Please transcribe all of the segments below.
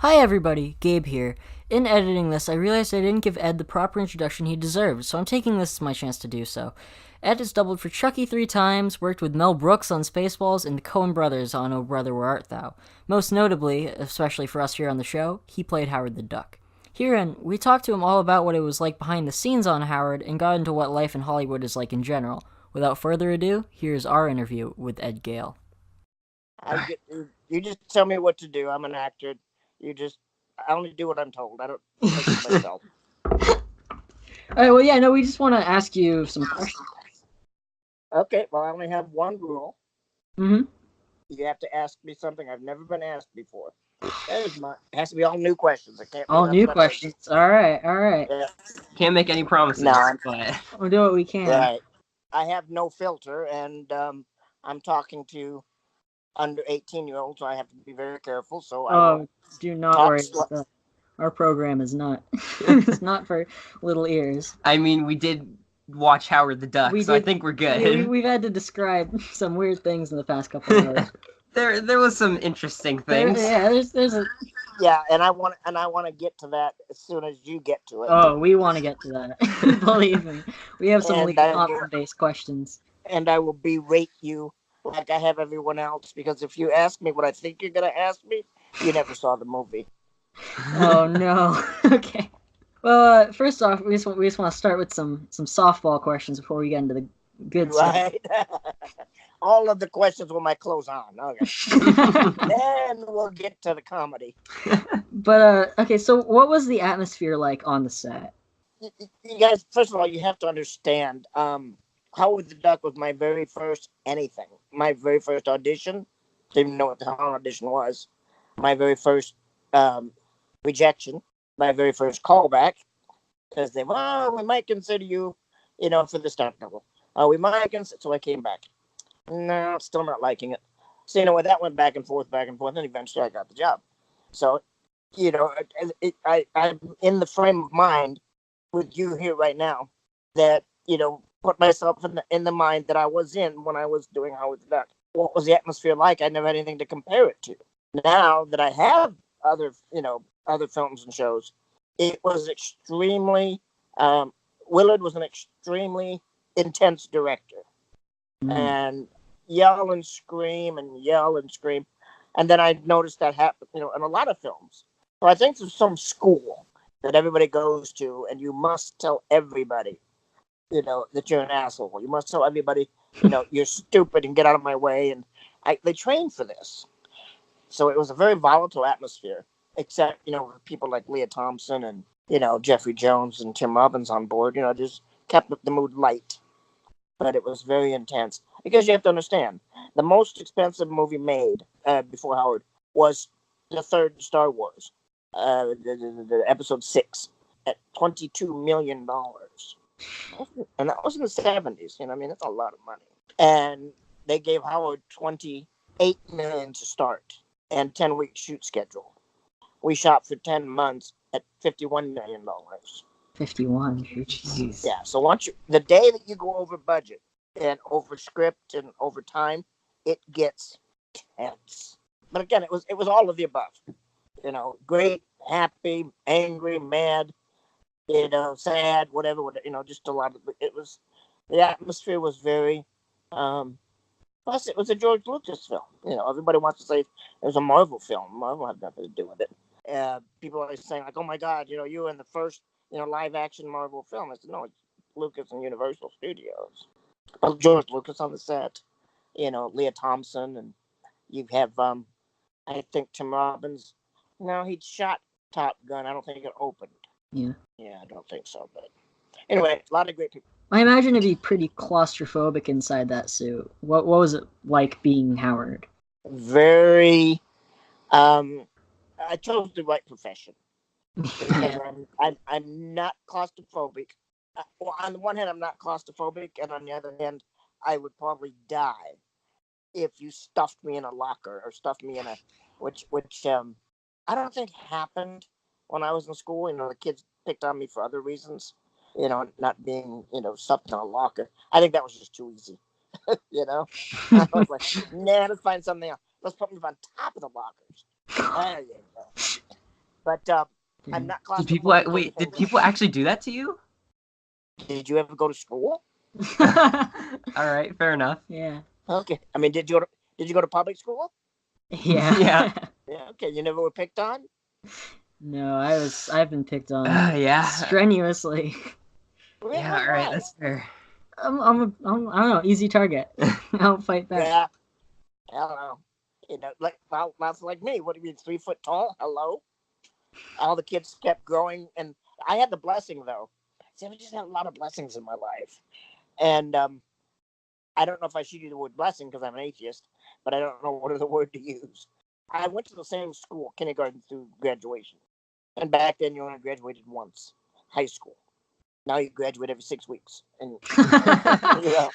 Hi everybody, Gabe here. In editing this, I realized I didn't give Ed the proper introduction he deserved, so I'm taking this as my chance to do so. Ed has doubled for Chucky 3 times, worked with Mel Brooks on Spaceballs, and the Coen brothers on Oh Brother Where Art Thou. Most notably, especially for us here on the show, he played Howard the Duck. Herein, we talked to him all about what it was like behind the scenes on Howard and got into what life in Hollywood is like in general. Without further ado, here's our interview with Ed Gale. You just tell me what to do. I'm an actor. I only do what I'm told. I don't think of myself. Alright, well, yeah, no, we just want to ask you some questions. Okay, well, I only have one rule. Mm-hmm. You have to ask me something I've never been asked before. It has to be all new questions. It can't be All new questions. All right. Yeah. Can't make any promises. No, but We'll do what we can. right. I have no filter, and I'm talking to under 18-year-olds, so I have to be very careful. So do not worry about that. Our program is not it's not for little ears. I mean, we did watch Howard the Duck, I think we're good. We've had to describe some weird things in the past couple of hours. There was some interesting things. There's a and I want to get to that as soon as you get to it. Oh, we want to get to that. Believe me, we have some option-based questions. And I will berate you like I have everyone else, because if you ask me what I think you're gonna ask me, you never saw the movie. Oh no. Okay. Well, first off, we just want to start with some softball questions before we get into the good stuff. Right. All of the questions with my clothes on. Okay. Then we'll get to the comedy. But okay, so what was the atmosphere like on the set? You guys, first of all, you have to understand. Howard the Duck was my very first anything. My very first audition. Didn't even know what the hell an audition was. My very first rejection. My very first callback. Because they, we might consider you, for the stunt double. We might consider. So I came back. No, still not liking it. So, that went back and forth, and eventually I got the job. So, I'm in the frame of mind with you here right now that, put myself in the mind that I was in when I was doing Howard the Duck. What was the atmosphere like? I never had anything to compare it to. Now that I have other films and shows, it was extremely, Willard was an extremely intense director. And yell and scream. And then I noticed that happen, in a lot of films. So I think there's some school that everybody goes to, and you must tell everybody, that you're an asshole. You must tell everybody, you're stupid and get out of my way. And they train for this. So it was a very volatile atmosphere, except, people like Leah Thompson and, Jeffrey Jones and Tim Robbins on board, just kept the mood light. But it was very intense. Because you have to understand, the most expensive movie made before Howard was the third Star Wars, the episode 6, at $22 million. And that was in the 70s. That's a lot of money. And they gave Howard $28 million to start and 10-week shoot schedule. We shot for 10 months at $51 million. 51. Jeez. Yeah, so the day that you go over budget and over script and over time, it gets tense. But again, it was all of the above. Great, happy, angry, mad, sad, whatever, just a lot of the atmosphere was very plus it was a George Lucas film. Everybody wants to say it was a Marvel film. Marvel had nothing to do with it. People are saying like, oh my God, you were in the first live action Marvel film. I said, no, it's Lucas and Universal Studios. Well, George Lucas on the set, Leah Thompson, and you have, I think Tim Robbins. No, he'd shot Top Gun. I don't think it opened. Yeah. Yeah, I don't think so. But anyway, a lot of great people. I imagine it'd be pretty claustrophobic inside that suit. What was it like being Howard? Very, I chose the right profession. Yeah. I'm not claustrophobic. Well, on the one hand, I'm not claustrophobic, and on the other hand, I would probably die if you stuffed me in a locker or stuffed me in which I don't think happened when I was in school. The kids picked on me for other reasons. Not being stuffed in a locker. I think that was just too easy. I was like, nah, let's find something else. Let's put me on top of the lockers. There you go. But I'm not Did people claustrophobic. did people actually do that to you? Did you ever go to school? All right, fair enough. Yeah. Okay. I mean, did you go to public school? Yeah. Yeah. Yeah. Okay. You never were picked on? No, I've been picked on Yeah. strenuously. Really? Yeah, all right, Why? that's fair. I'm I don't know, easy target. I'll fight back. Yeah. I don't know. You know, like that's like me. What do you mean, 3 foot tall? Hello. All the kids kept growing, and I had the blessing though. See, I just had a lot of blessings in my life, and I don't know if I should use the word blessing because I'm an atheist, but I don't know what other word to use. I went to the same school, kindergarten through graduation, and back then you only graduated once, high school. Now you graduate every 6 weeks, and you know,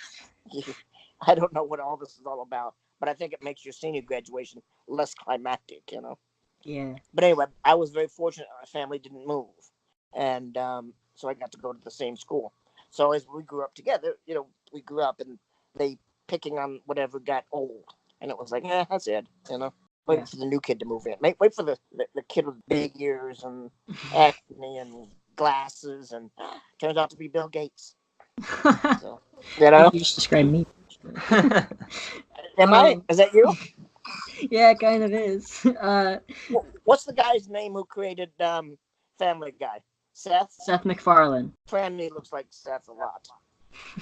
I don't know what all this is all about, but I think it makes your senior graduation less climactic, you know. Yeah. But anyway, I was very fortunate my family didn't move, and so I got to go to the same school. So as we grew up together, you know, we grew up and they picking on whatever got old, and it was like, that's it, you know. Wait for the new kid to move in. Wait for the kid with big ears and acne and glasses, and turns out to be Bill Gates. So, you know, You just described me. am I? Is that you? Yeah, it kind of is. What's the guy's name who created Family Guy? Seth? Seth MacFarlane. Franny looks like Seth a lot.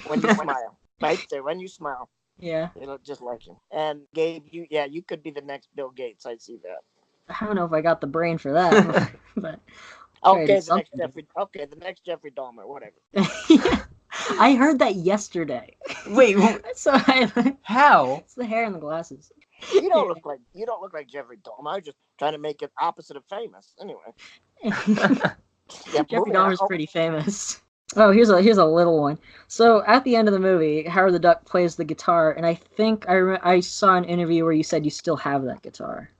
When you smile. Right there, when you smile. Yeah. You look just like him. And Gabe, you could be the next Bill Gates. I see that. I don't know if I got the brain for that, but okay, the next Jeffrey Dahmer, whatever. I heard that yesterday. Wait, so how? It's the hair and the glasses. You don't look like Jeffrey Dahmer. I was just trying to make it opposite of famous. Anyway. Jeffrey Dahmer's pretty famous. Oh, here's a little one. So at the end of the movie, Howard the Duck plays the guitar, and I think I saw an interview where you said you still have that guitar.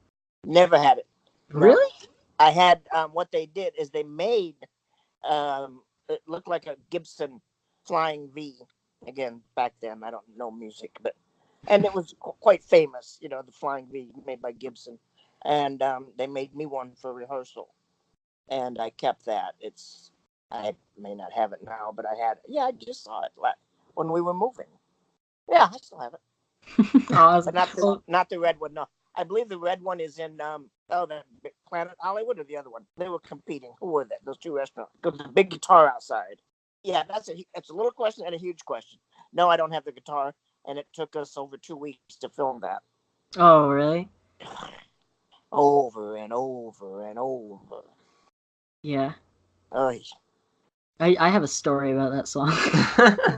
Never had it. Really? No. I had what they did is they made it looked like a Gibson Flying V. Again, back then I don't know music, and it was quite famous. You know, the Flying V made by Gibson, and they made me one for rehearsal, and I kept that. I may not have it now, but I had. Yeah, I just saw it when we were moving. Yeah, I still have it. Awesome. But not the red one. No, I believe the red one is in the Planet Hollywood or the other one. They were competing. Who were they? Those two restaurants. There's a big guitar outside. Yeah, that's a little question and a huge question. No, I don't have the guitar, and it took us over 2 weeks to film that. Oh, really? Over and over and over. Yeah. Oh. I have a story about that song.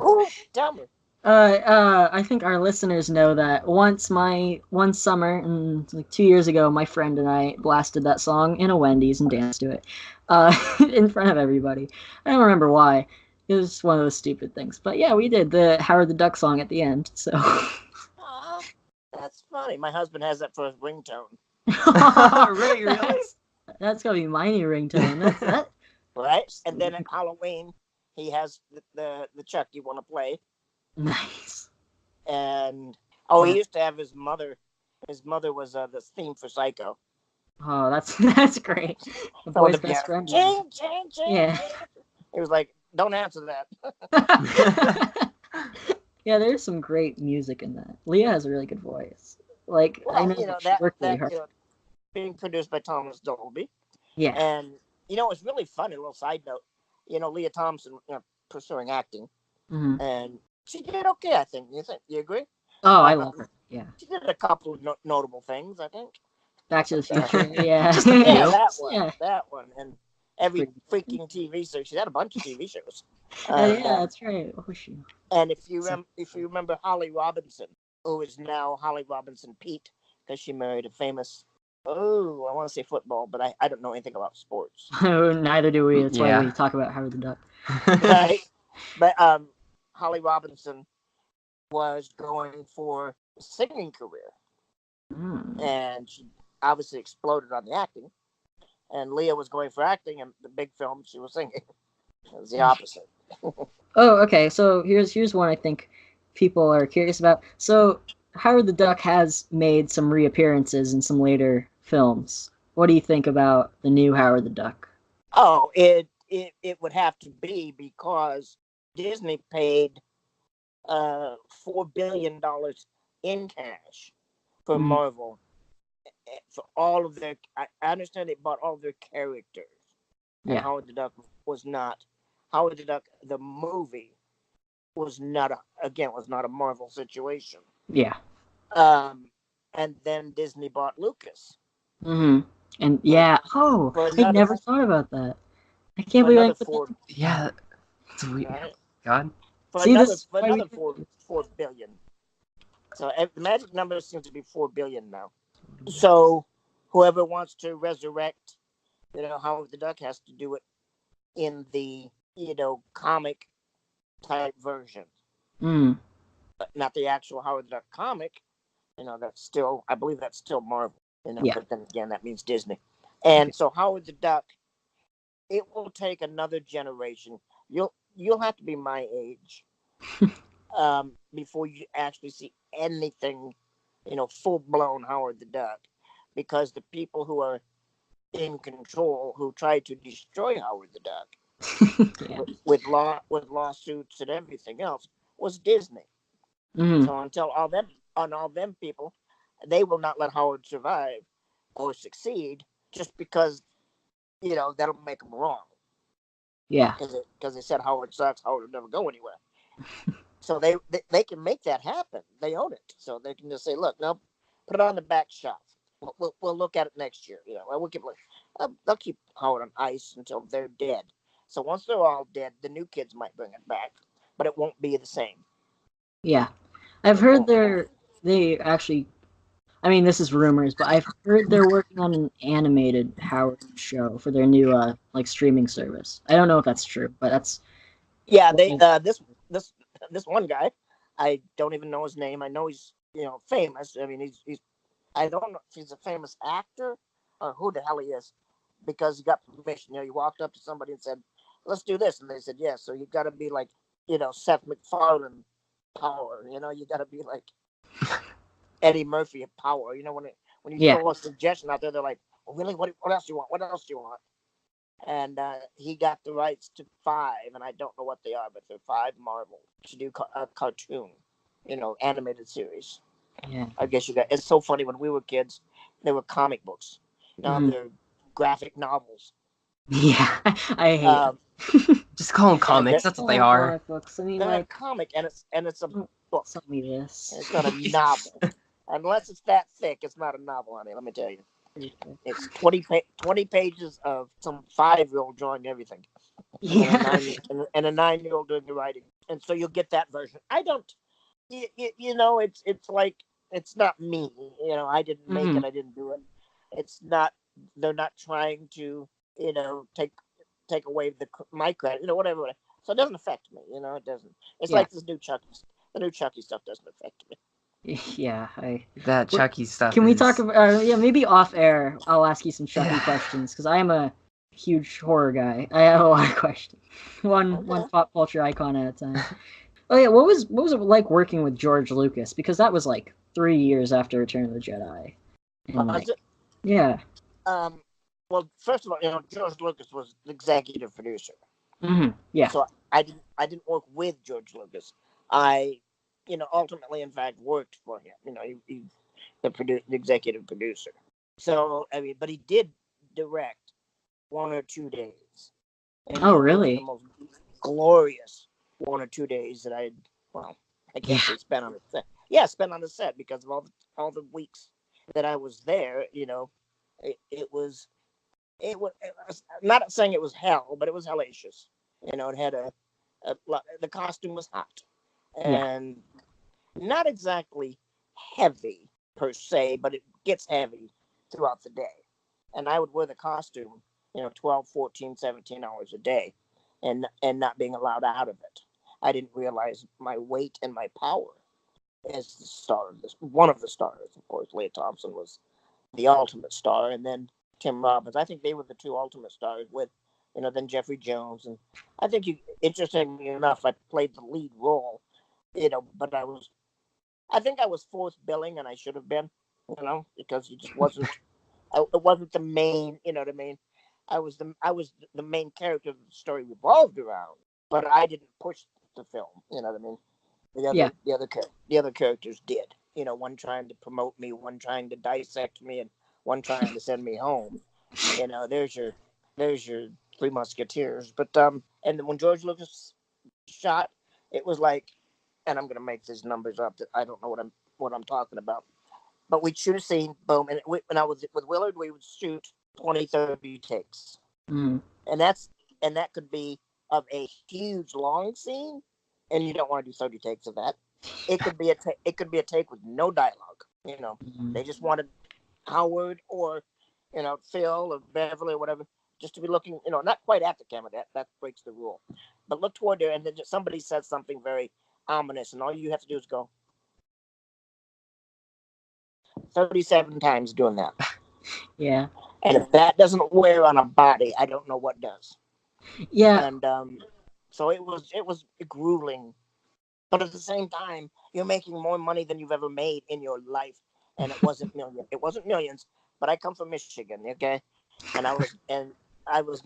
Oh, tell me. I think our listeners know that one summer, like 2 years ago, my friend and I blasted that song in a Wendy's and danced to it, in front of everybody. I don't remember why. It was one of those stupid things. But yeah, we did the Howard the Duck song at the end, so. Oh, that's funny. My husband has that for his ringtone. Really? That's gonna be my new ringtone. That. Right? And then at Halloween, he has the Chuck you want to play. Nice. And he used to have his mother. His mother was the theme for Psycho. Oh, that's great. The boy's best friend. Ching. Yeah. He was like, "Don't answer that." Yeah, there's some great music in that. Leah has a really good voice. Like, I know she worked really hard. Being produced by Thomas Dolby. Yeah. And it's really funny. A little side note. Leah Thompson pursuing acting, and she did okay. I think. You agree? Oh, I love her. Yeah. She did a couple of notable things. I think. Back to the Future. Yeah. That one, and every freaking TV show. She's had a bunch of TV shows. That's right. Oh, shoot. And if you remember Holly Robinson, who is now Holly Robinson Pete, because she married a famous. Oh, I want to say football, but I don't know anything about sports. Neither do we. That's why we talk about Howard the Duck. Right. But Holly Robinson was going for a singing career. And she obviously exploded on the acting. And Leah was going for acting, and the big film she was singing. It was the opposite. Oh, okay. So here's one I think people are curious about. So Howard the Duck has made some reappearances in some later films. what do you think about the new Howard the Duck? Oh, it would have to be because Disney paid $4 billion in cash for Mm, Marvel for all of their. I understand they bought all of their characters, and yeah, Howard the Duck was not. Howard the Duck, the movie, was not a Marvel situation. yeah. Um, and then Disney bought Lucas Mm-hmm. And for yeah, oh, for I another never thought about that. I can't for believe I another put that. four. Yeah, it's weird. Right? God. See, this is For why we another do this. 4 billion. So the magic number seems to be 4 billion now. So whoever wants to resurrect, Howard the Duck has to do it in the comic type version, Mm, but not the actual Howard the Duck comic. That's still, I believe that's still Marvel. yeah. But then again, that means Disney. And so Howard the Duck, it will take another generation. You'll have to be my age before you actually see anything, full blown Howard the Duck, because the people who are in control who tried to destroy Howard the Duck Yeah. with lawsuits and everything else was Disney. Mm, So until all them people, they will not let Howard survive or succeed just because that'll make them wrong yeah. because they said Howard sucks. Howard will never go anywhere. So they can make that happen. They own it, so they can just say, "Look, no, put it on the back shelf. We'll look at it next year." We'll keep they'll keep Howard on ice until they're dead. So once they're all dead, the new kids might bring it back, but it won't be the same. Yeah. I've It heard won't. they actually, I mean, this is rumors, but I've heard they're working on an animated Howard show for their new like streaming service. I don't know if that's true, but that's Yeah, what they I've this this one guy, I don't even know his name. I know he's famous. I mean he's I don't know if he's a famous actor or who the hell he is, because he got permission. He walked up to somebody and said, "Let's do this," and they said yes. So you got to be like Seth MacFarlane power. You got to be like Eddie Murphy of power. When you yeah. throw a suggestion out there, they're like, "Oh, really? What else do you want? What else do you want?" And he got the rights to 5, and I don't know what they are, but they're 5 Marvel to do a cartoon, animated series. Yeah. I guess you got. It's so funny when we were kids, they were comic books. Now Mhm. they're graphic novels. Yeah. I hate Um, Just call them and comics. That's what they oh, are. comic books. I mean, they're a like, comic, and it's a don't book. sell me this. And it's not a novel, unless it's that thick. It's not a novel, honey. Let me tell you. It's 20 pages of some 5-year-old drawing everything, and a Yeah. 9-year-old doing the writing, and so you'll get that version. I don't. It's like it's not me. I didn't make Hmm. it. I didn't do it. It's not. They're not trying to take away my credit. Whatever. So it doesn't affect me. It doesn't. It's Yeah. like this new Chucky. The new Chucky stuff doesn't affect me. Yeah. That Chucky stuff Can we talk is. about? Yeah, maybe off air. I'll ask you some Chucky Yeah. questions because I am a huge horror guy. I have a lot of questions. One Okay. pop culture icon at a time. Oh yeah, what was it like working with George Lucas? Because that was like 3 years after Return of the Jedi, and Was like, it? yeah, Um. Well, first of all, George Lucas was the executive producer. yeah, So I didn't work with George Lucas. I, ultimately, in fact, worked for him. He's the executive producer. So I mean, but he did direct 1 or 2 days, and oh it was the really? most glorious 1 or 2 days that I. Well, I Yeah, can't say spent on the set. Yeah, spent on the set because of all the weeks that I was there. It was I'm not saying it was hell, but it was hellacious. It had the costume was hot yeah, and not exactly heavy per se, but it gets heavy throughout the day. And I would wear the costume, 12, 14, 17 hours a day, and not being allowed out of it. I didn't realize my weight and my power as the star of this. One of the stars, of course, Leah Thompson was the ultimate star, and then Tim Robbins. I think they were the two ultimate stars with, then Jeffrey Jones. And I think interestingly enough, I played the lead role, but I think I was fourth billing, and I should have been, because he just wasn't It wasn't the main. You know what I mean? I was the main character the story revolved around, but I didn't push the film. You know what I mean? Yeah. The other characters did. You know, one trying to promote me, one trying to dissect me, and one trying to send me home. You know, there's your Three Musketeers. But and when George Lucas shot, it was like, and I'm gonna make these numbers up that I don't know what I'm talking about. But we'd shoot a scene, boom, and when I was with Willard, we would shoot 20, 30 takes, Mm. and that could be of a huge long scene, and you don't want to do 30 takes of that. It could be a take with no dialogue. You know, Mm. they just wanted Howard or Phil or Beverly or whatever just to be looking, not quite at the camera. That breaks the rule, but look toward there, and then somebody says something very ominous, and all you have to do is go 37 times doing that. Yeah. And if that doesn't wear on a body, I don't know what does. Yeah. And so it was grueling, but at the same time, you're making more money than you've ever made in your life, and it wasn't millions. It wasn't millions, but I come from Michigan, okay, and I was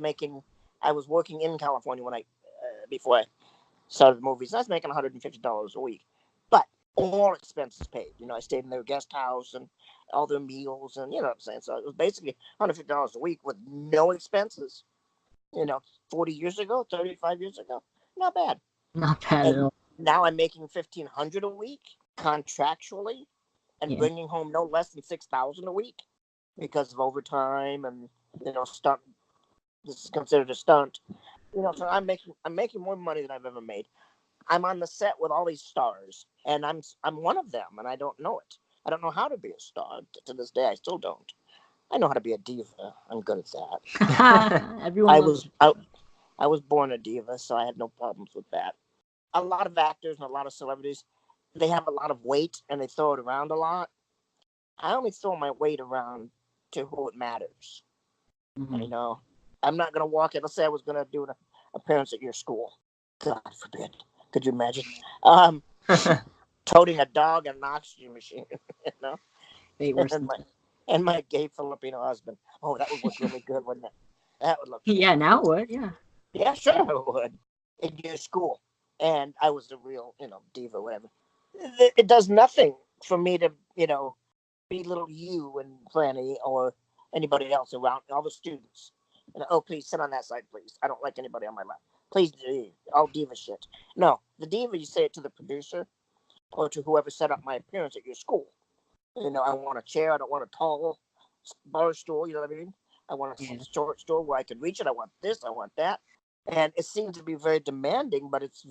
working in California when I before I started the movies. I was making $150 a week, but all expenses paid. I stayed in their guest house and all their meals, and you know what I'm saying. So it was basically $150 a week with no expenses. 40 years ago, 35 years ago, not bad. Not bad at And all. now I'm making $1,500 a week contractually, and Yeah. bringing home no less than $6,000 a week because of overtime and stunt. This is considered a stunt. So I'm making more money than I've ever made. I'm on the set with all these stars, and I'm one of them, and I don't know it. I don't know how to be a star. To this day, I still don't. I know how to be a diva. I'm good at that. Everyone I loves. was I was born a diva, so I had no problems with that. A lot of actors and a lot of celebrities, they have a lot of weight and they throw it around a lot. I only throw my weight around to who it matters. Mhm. I'm not gonna walk in. Let's say I was gonna do an appearance at your school. God forbid. Could you imagine? Toting a dog and an oxygen machine, you know, Fate worse and than. my gay Filipino husband. Oh, that would look really good, wouldn't it? That would look good. Yeah. Now what? Yeah. Yeah, sure it would. In your school, and I was a real, diva, whatever. It does nothing for me to, belittle you and Franny or anybody else around, all the students. Oh, please sit on that side, please. I don't like anybody on my left. Please, all diva shit. No, the diva, you say it to the producer or to whoever set up my appearance at your school. I want a chair. I don't want a tall bar stool. You know what I mean? I want a Yeah. short stool where I can reach it. I want this. I want that. And it seems to be very demanding, but it's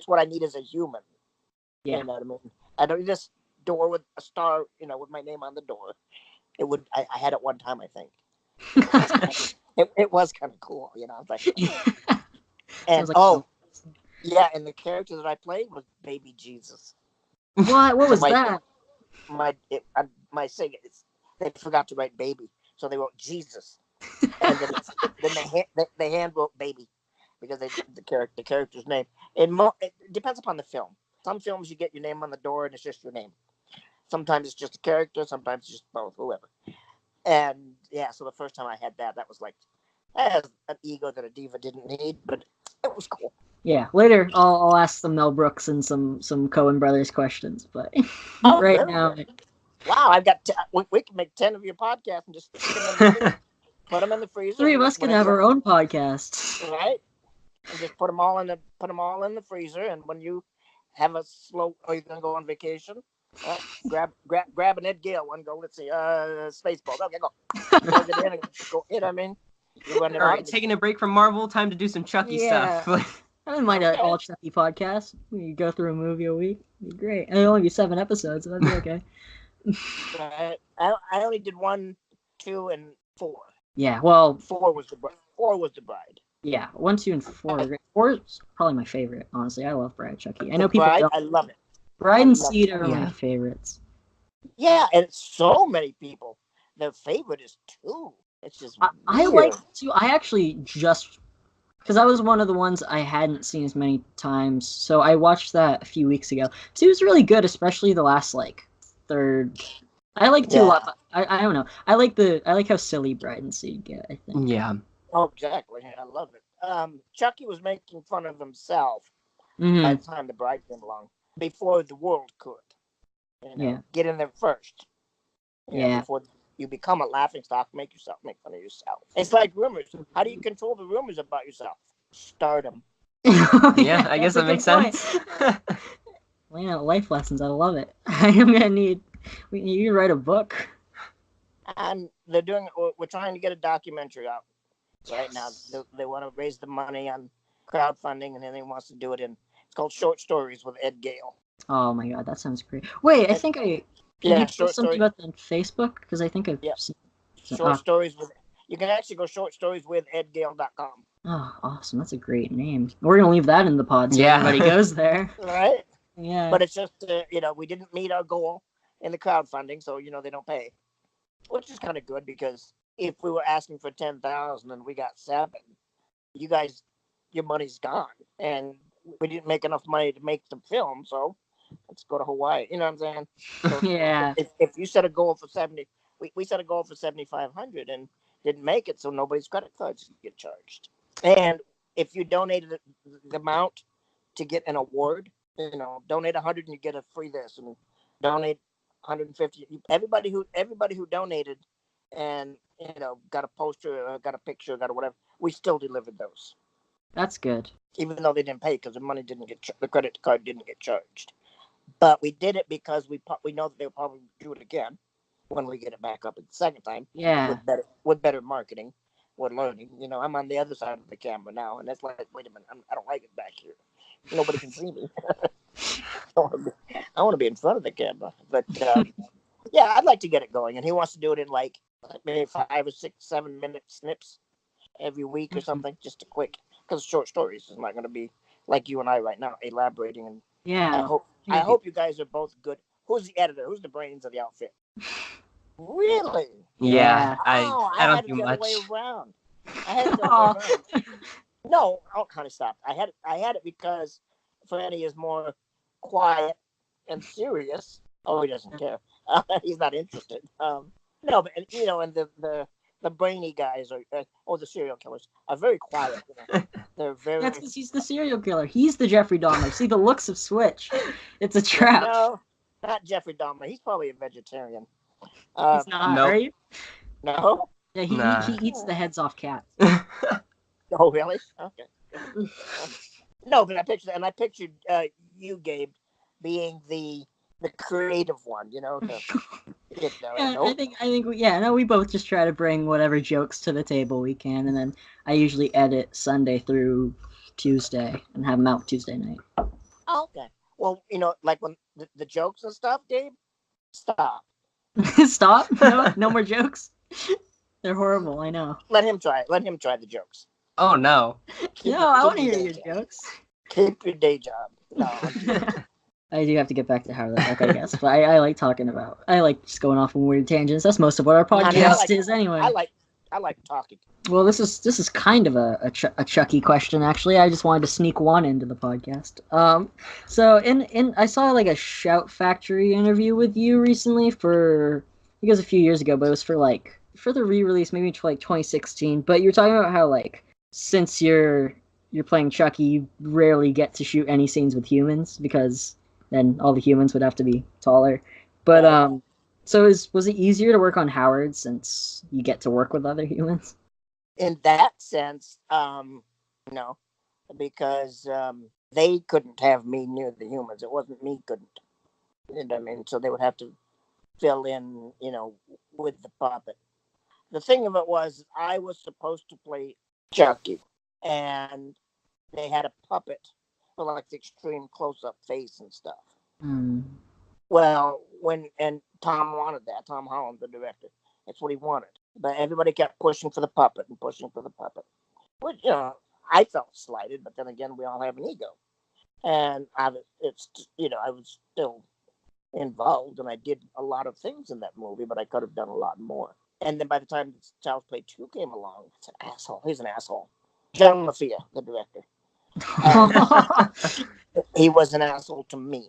what I need as a human. Yeah. You know what I mean? I don't need this door with a star, with my name on the door. It would. I had it one time, I think. It was kind of cool, I was like, and Sounds like. yeah, and the character that I played was Baby Jesus. What? What So was that? my sing they forgot to write baby, so they wrote Jesus, and then they hand wrote baby because they the character's name. It depends upon the film. Some films you get your name on the door and it's just your name. Sometimes it's just a character. Sometimes it's just both. Whoever. And yeah, so the first time I had that was like, that has an ego that a diva didn't need, but it was cool. Yeah. Later, I'll ask some Mel Brooks and some Coen Brothers questions, but Oh, right very now. good. Wow, I've got. We can make 10 of your podcasts and just stick them in the freezer. Put them in the freezer. Three of us can have our own podcast. Right, and just put them all in the freezer. And when you have a slow, or you're gonna go on vacation, grab an Ed Gale one. Go. Let's see. Spaceballs. Okay, go. Plug it in and go. You know what I mean? You run it All out. right, taking a break from Marvel. Time to do some Chucky stuff. I don't mind an all Chucky podcast. We go through a movie a week. It'd be great. And it'll only be 7 episodes, so that'd be okay. Right. I only did 1, 2, and 4. Yeah, well, 4 was the bride. Yeah, 1, 2, and 4 are great. 4 is probably my favorite, honestly. I love Bride Chucky. I know The people Bride, don't. I love it. Bride I and love Seed it. are my favorites. Yeah, and so many people, their favorite is 2. It's just I weird. like 2. I actually just... Because that was one of the ones I hadn't seen as many times, so I watched that a few weeks ago. 2 is really good, especially the last, third I like two. Yeah. I don't know. I like how silly Bride and Seed get. I think. Yeah. Oh, exactly. I love it. Chucky was making fun of himself by Mm-hmm. the time the bride came along, before the world could. Yeah. Get in there first. Yeah. Before you become a laughing stock, make fun of yourself. It's like rumors. How do you control the rumors about yourself? Start them. Yeah, I guess that's a that good makes point. sense. Laying out life lessons. I love it. I'm gonna need. You need to write a book. And they're doing. We're trying to get a documentary out right now. They want to raise the money on crowdfunding, and then they wants to do it in. It's called Short Stories with Ed Gale. Oh my god, that sounds great. Wait, I And think I did you yeah, post short something story. about that on Facebook? Because I think I've Yeah, seen. Short Stories with. You can actually go shortstorieswithedgale.com. Oh, awesome! That's a great name. We're gonna leave that in the pod so Yeah. everybody goes there. Right. Yeah. But it's just we didn't meet our goal in the crowdfunding, so they don't pay, which is kind of good because if we were asking for 10,000 and we got 7, you guys, your money's gone, and we didn't make enough money to make the film, so let's go to Hawaii. You know what I'm saying? So Yeah. if you set a goal for 70, we set a goal for 7,500 and didn't make it, so nobody's credit cards get charged. And if you donated the amount to get an award, donate 100 and you get a free this, and donate 150. Everybody who donated and got a poster, or got a picture, got a whatever, we still delivered those, That's good. even though they didn't pay because the money didn't get the credit card didn't get charged. But we did it because we know that they'll probably do it again when we get it back up the second time Yeah. with better marketing. We're learning. I'm on the other side of the camera now, and that's like, wait a minute, I don't like it back here. Nobody can see me. I want to be in front of the camera, but yeah, I'd like to get it going. And he wants to do it in like maybe 5 or 6, 7 minute snips every week or something, just a quick. Because short stories is not going to be like you and I right now elaborating. And I Yeah. hope I hope you guys are both good. Who's the editor? Who's the brains of the outfit? Really? Yeah, Yeah. Oh, I I don't had do it the other way much. around. I had it the other way Aw. around. No, I'll kind of stop. I had it because Franny is more quiet and serious. Oh, he doesn't care. He's not interested. No, but and the brainy guys the serial killers are very quiet. They're That's very because he's the serial killer. He's the Jeffrey Dahmer. See the looks of Switch. It's a trap. no, not Jeffrey Dahmer. He's probably a vegetarian. He's not, Nope. right? No. Yeah, he Nah. eats the heads off cats. Oh, really? Okay. No, but I pictured you, Gabe, being the creative one. Yeah, Nope. we both just try to bring whatever jokes to the table we can, and then I usually edit Sunday through Tuesday and have them out Tuesday night. Oh, okay. Well, like when the jokes and stuff, Gabe, stop. Stop! No more jokes. They're horrible. I know. Let him try it. Let him try the jokes. Oh no. No, I want to Keep hear your your day job. jokes. Keep your day job. No. I do have to get back to How the Heck, I guess. But I like I like just going off on weird tangents. That's most of what our podcast is anyway. I like talking. Well, this is kind of a Chucky question, actually. I just wanted to sneak one into the podcast. So in I saw like a Shout Factory interview with you recently for I think it was a few years ago, but it was for the re-release, maybe for like 2016. But you're talking about how like since you're playing Chucky, you rarely get to shoot any scenes with humans because then all the humans would have to be taller. But so was it easier to work on Howard since you get to work with other humans? In that sense, no, because they couldn't have me near the humans. It wasn't me couldn't. You know what I mean? So they would have to fill in, with the puppet. The thing of it was, I was supposed to play Chucky, and they had a puppet for like the extreme close-up face and stuff. Hmm. Well, and Tom wanted that. Tom Holland, the director, that's what he wanted. But everybody kept pushing for the puppet and pushing for the puppet. Which I felt slighted, but then again, we all have an ego, and I was still involved, and I did a lot of things in that movie, but I could have done a lot more. And then by the time Child's Play 2 came along, it's an asshole. He's an asshole. John Mafia, the director. He was an asshole to me.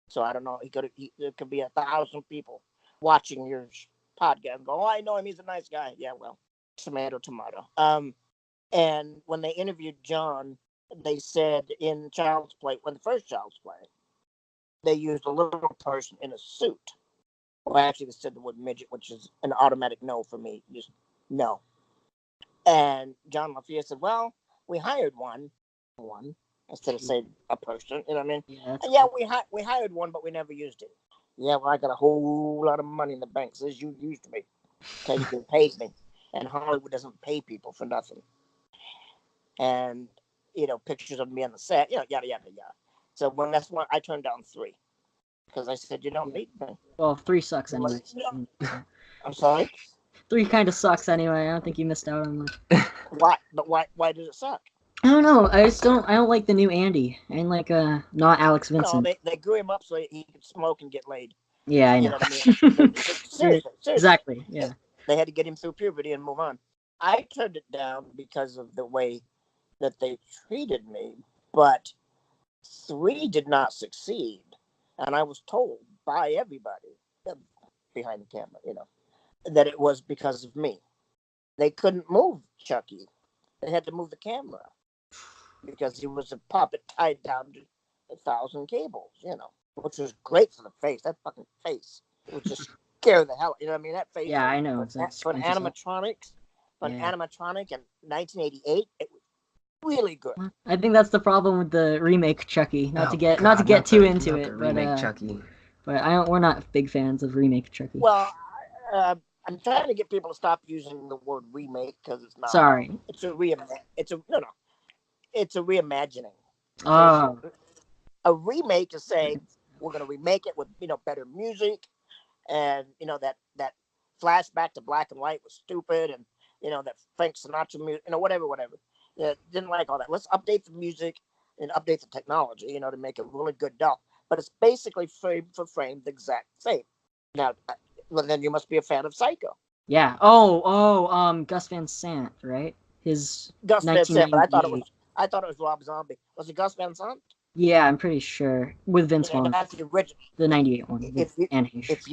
So I don't know. There could be 1,000 people watching your podcast and go, oh, I know him, he's a nice guy. Yeah, well, tomato, tomato. And when they interviewed John, they said in Child's Play, when the first Child's Play, they used a little person in a suit. Well, actually, they said the word midget, which is an automatic no for me. Just no. And John LaFia said, well, we hired one instead of saying a person. You know what I mean? Yeah, we hired one, but we never used it. Yeah, well, I got a whole lot of money in the bank. Says you used me. Because you paid me. And Hollywood doesn't pay people for nothing. And, pictures of me on the set, yada, yada, yada. So that's when I turned down 3. Because I said, you don't need me. Well, 3 sucks anyway. I'm sorry? 3 kind of sucks anyway. I don't think you missed out on much. Why? But why does it suck? I don't know. I don't like the new Andy. I like not Alex Vincent. No, they grew him up so he could smoke and get laid. Yeah, I know. You know what I mean? Seriously. Exactly. Yeah. They had to get him through puberty and move on. I turned it down because of the way that they treated me, but 3 did not succeed, and I was told by everybody behind the camera, that it was because of me. They couldn't move Chucky. They had to move the camera because he was a puppet tied down to 1,000 cables, which was great for the face. That fucking face. It was just scare the hell. You know what I mean? That face. Yeah, I know. For an animatronic in 1988, it was really good. I think that's the problem with the remake Chucky. Not to get too into it, remake Chucky. But we're not big fans of remake Chucky. Well, I'm trying to get people to stop using the word remake because it's not. Sorry. It's a It's a reimagining. Oh. A remake is saying we're going to remake it with better music, and that flashback to black and white was stupid, and that Frank Sinatra music, whatever. Yeah, didn't like all that. Let's update the music and update the technology, to make it really good doll. But it's basically frame for frame the exact same. Now, then you must be a fan of Psycho. Yeah. Gus Van Sant, right? His Gus Van Sant, but I thought it was Rob Zombie. Was it Gus Van Sant? Yeah, I'm pretty sure with Vince Vaughn. That's the original, the '98 one. If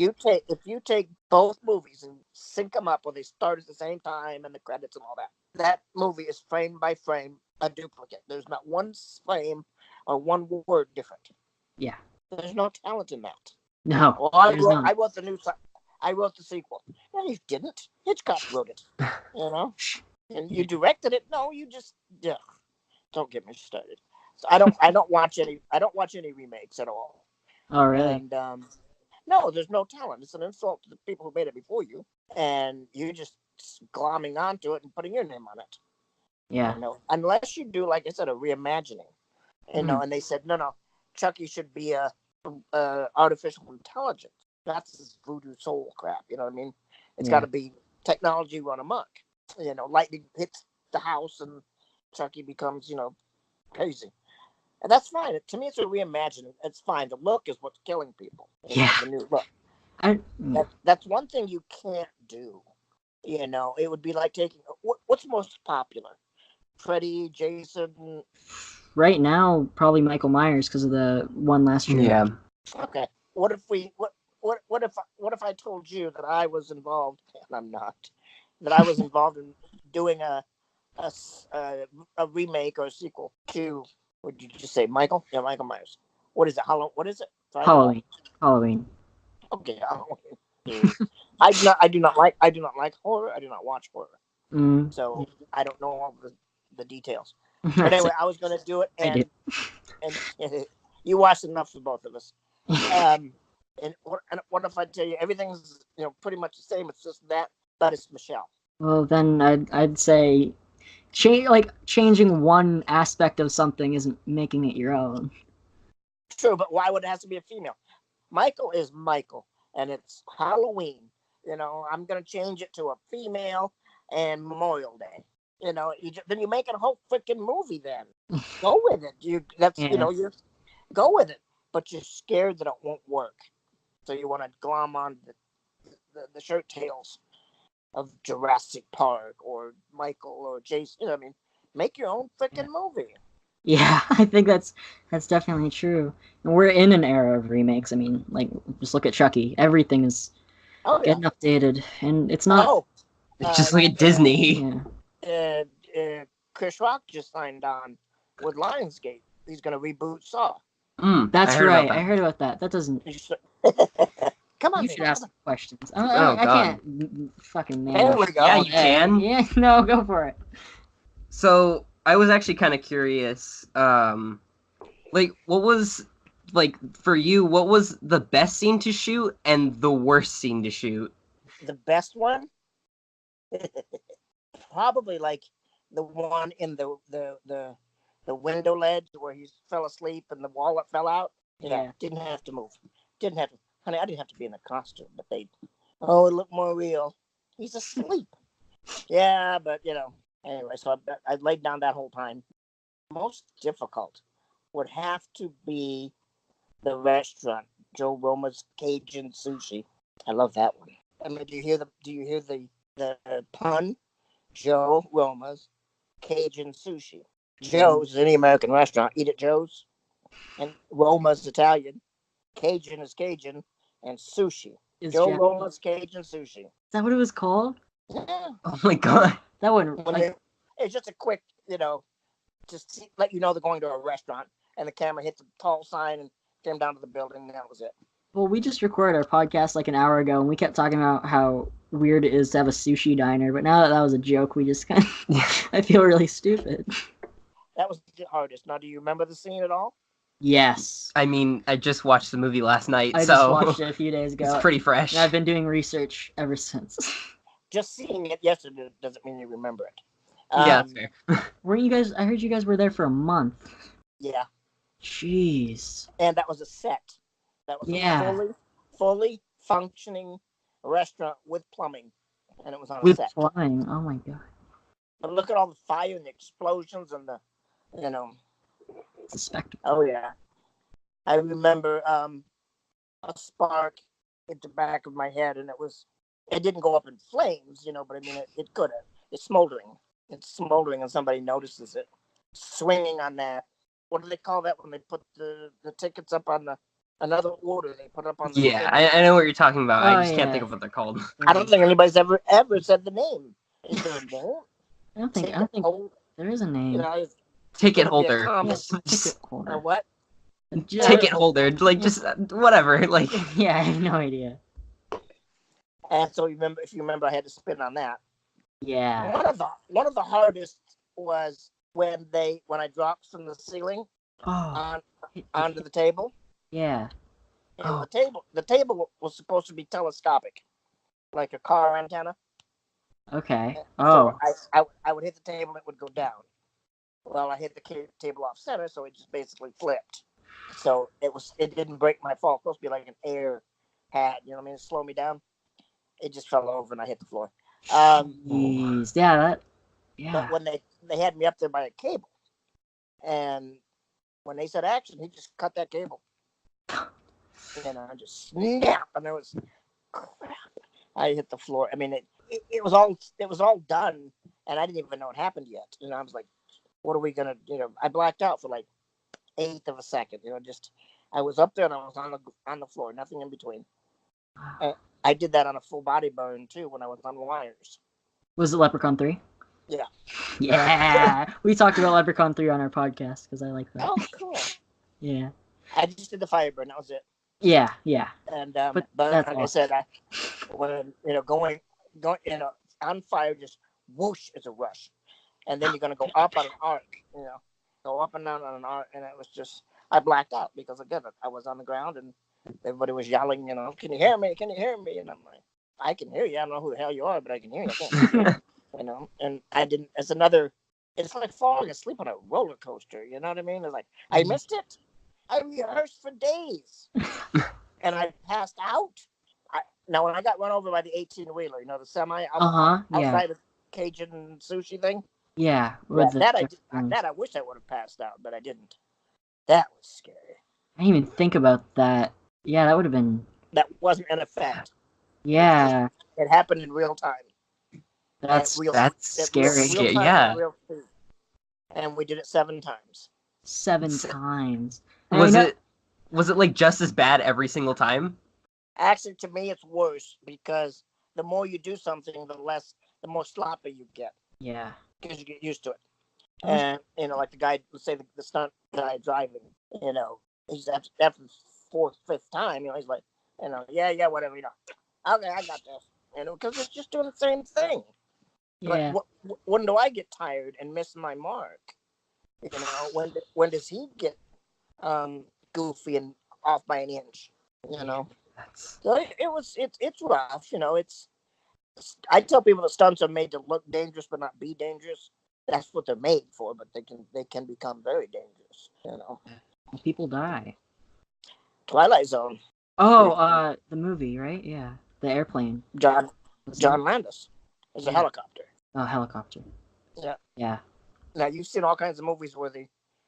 you take both movies and sync them up, where they start at the same time and the credits and all that movie is frame by frame a duplicate. There's not one frame or one word different. Yeah. There's no talent in that. No. Well, I wrote the sequel. No, you didn't. Hitchcock wrote it. And you directed it. No, you just don't get me started. So I don't watch any remakes at all. Oh, really? And no, there's no talent. It's an insult to the people who made it before you, and you're just glomming onto it and putting your name on it. Yeah. Unless you do, like I said, a reimagining. And they said no, Chucky should be a artificial intelligence. That's this voodoo soul crap. You know what I mean? It's got to be technology run amok. Lightning hits the house and Chucky becomes crazy. And that's fine. To me, it's a reimagining. It's fine. The look is what's killing people. The new look. That's one thing you can't do. It would be like taking what's most popular, Freddy, Jason. Right now, probably Michael Myers because of the one last year. Yeah. Okay. What if I told you that I was involved, and I'm not, that I was involved in doing a remake or a sequel to, what did you just say, Michael? Yeah, Michael Myers. What is it? What is it? Halloween. Okay, Halloween. I do not like horror. I do not watch horror. So I don't know all the details. But anyway, I was going to do it, and you watched enough for both of us. And what if I tell you everything's pretty much the same? It's just that, but it's Michelle. Well, then I'd say changing one aspect of something isn't making it your own. True, but why would it have to be a female? Michael is Michael, and it's Halloween. I'm going to change it to a female and Memorial Day. Then you're making a whole freaking movie. Then go with it. You go with it, but you're scared that it won't work, so you want to glom on the shirt tails of Jurassic Park or Michael or Jason. Make your own freaking movie. Yeah, I think that's definitely true. And we're in an era of remakes. Just look at Chucky. Everything is Oh yeah. getting updated, and it's not. Oh, It's just like a Disney. Yeah. Chris Rock just signed on with Lionsgate. He's gonna reboot Saw. I That's heard right. about I that. heard about that. That doesn't. Come on, You baby. should ask questions. Oh, I God. can't fucking name. There we go. Yeah, you can. Yeah, no, go for it. So I was actually kind of curious. Like, what was like for you? What was the best scene to shoot and the worst scene to shoot? The best one, probably like the one in the window ledge where he fell asleep and the wallet fell out. Yeah. Didn't have to move. Didn't have to. Honey, I didn't have to be in the costume, but they. Oh, it looked more real. He's asleep. Yeah, but Anyway, so I laid down that whole time. Most difficult would have to be the restaurant, Joe Roma's Cajun Sushi. I love that one. I mean, do you hear the pun? Joe Roma's Cajun Sushi. Joe's is any American restaurant. Eat at Joe's, and Roma's Italian. Cajun is Cajun, and sushi. Joe Roma's Cajun Sushi. Is that what it was called? Yeah. Oh my God. That one. It's just a quick, just let you know they're going to a restaurant, and the camera hit the tall sign and came down to the building, and that was it. Well, we just recorded our podcast like an hour ago, and we kept talking about how weird it is to have a sushi diner. But now that was a joke, we just kind of, I feel really stupid. That was the hardest. Now, do you remember the scene at all? Yes. I mean, I just watched the movie last night, I just watched it a few days ago. It's pretty fresh. And I've been doing research ever since. Just seeing it yesterday doesn't mean you remember it. Yeah, that's fair. Weren't you guys? I heard you guys were there for a month. Yeah. Jeez. And that was a set. That was a fully functioning restaurant with plumbing, and it was on a set. With plumbing. Oh my God. But look at all the fire and the explosions and the, It's a spectacle. Oh yeah. I remember a spark hit the back of my head, and it didn't go up in flames, but I mean it could have. It's smoldering. It's smoldering, and somebody notices it. Swinging on that. What do they call that when they put the tickets up on another order? They put up on the. Yeah, I know what you're talking about. I just can't think of what they're called. I don't think anybody's ever said the name. Is there a name? I don't think there is a name. Ticket holder. Ticket holder. What? Ticket holder. Like, just whatever. Like. Yeah, I have no idea. And so if you remember, I had to spin on that. Yeah. One of the hardest was when I dropped from the ceiling onto the table. Yeah. And the table was supposed to be telescopic, like a car antenna. Okay. So I would hit the table, it would go down. Well, I hit the table off center, so it just basically flipped. So it didn't break my fall. It's supposed to be like an air pad, you know what I mean? Slow me down. It just fell over and I hit the floor. Jeez. Yeah. But when they had me up there by a cable, and when they said action, he just cut that cable. And I just snap, and there was crap. I hit the floor. I mean, it was all done, and I didn't even know it happened yet. And I was like, "What are we gonna?" I blacked out for like 1/8 of a second. Just I was up there and I was on the floor, nothing in between. I did that on a full body burn too when I was on wires. Was it Leprechaun 3? Yeah. Yeah. We talked about Leprechaun 3 on our podcast because I like that. Oh, cool. Yeah. I just did the fire burn. That was it. Yeah. And but like I said, when going on fire, just whoosh is a rush, and then you're gonna go up on an arc. Go up and down on an arc, and it was just I blacked out because again I was on the ground and everybody was yelling, can you hear me? Can you hear me? And I'm like, I can hear you. I don't know who the hell you are, but I can hear you. And I didn't. It's like falling asleep on a roller coaster. You know what I mean? It's like I missed it. I rehearsed for days, and I passed out. Now when I got run over by the 18-wheeler, the semi outside of Cajun sushi thing. Yeah. That I wish I would have passed out, but I didn't. That was scary. I didn't even think about that. Yeah, that would have been. That wasn't an effect. Yeah. It happened in real time. That's scary. Yeah. And we did it 7 times. 7 times. Was it like just as bad every single time? Actually, to me, it's worse because the more you do something, the more sloppy you get Yeah. because you get used to it. That was- And like the guy, let's say the stunt guy driving, he's after the fourth, fifth time, he's like, yeah, whatever, okay, I got this, because it's just doing the same thing. But yeah. when do I get tired and miss my mark? When does he get goofy and off by an inch? You know, That's so it's rough. I tell people the stunts are made to look dangerous but not be dangerous. That's what they're made for, but they can become very dangerous. People die. Twilight Zone. Oh, Pretty the movie, right? Yeah. The airplane. John Wasn't John it? Landis is a Yeah. helicopter. Oh, helicopter. Yeah. Yeah. Now you've seen all kinds of movies where the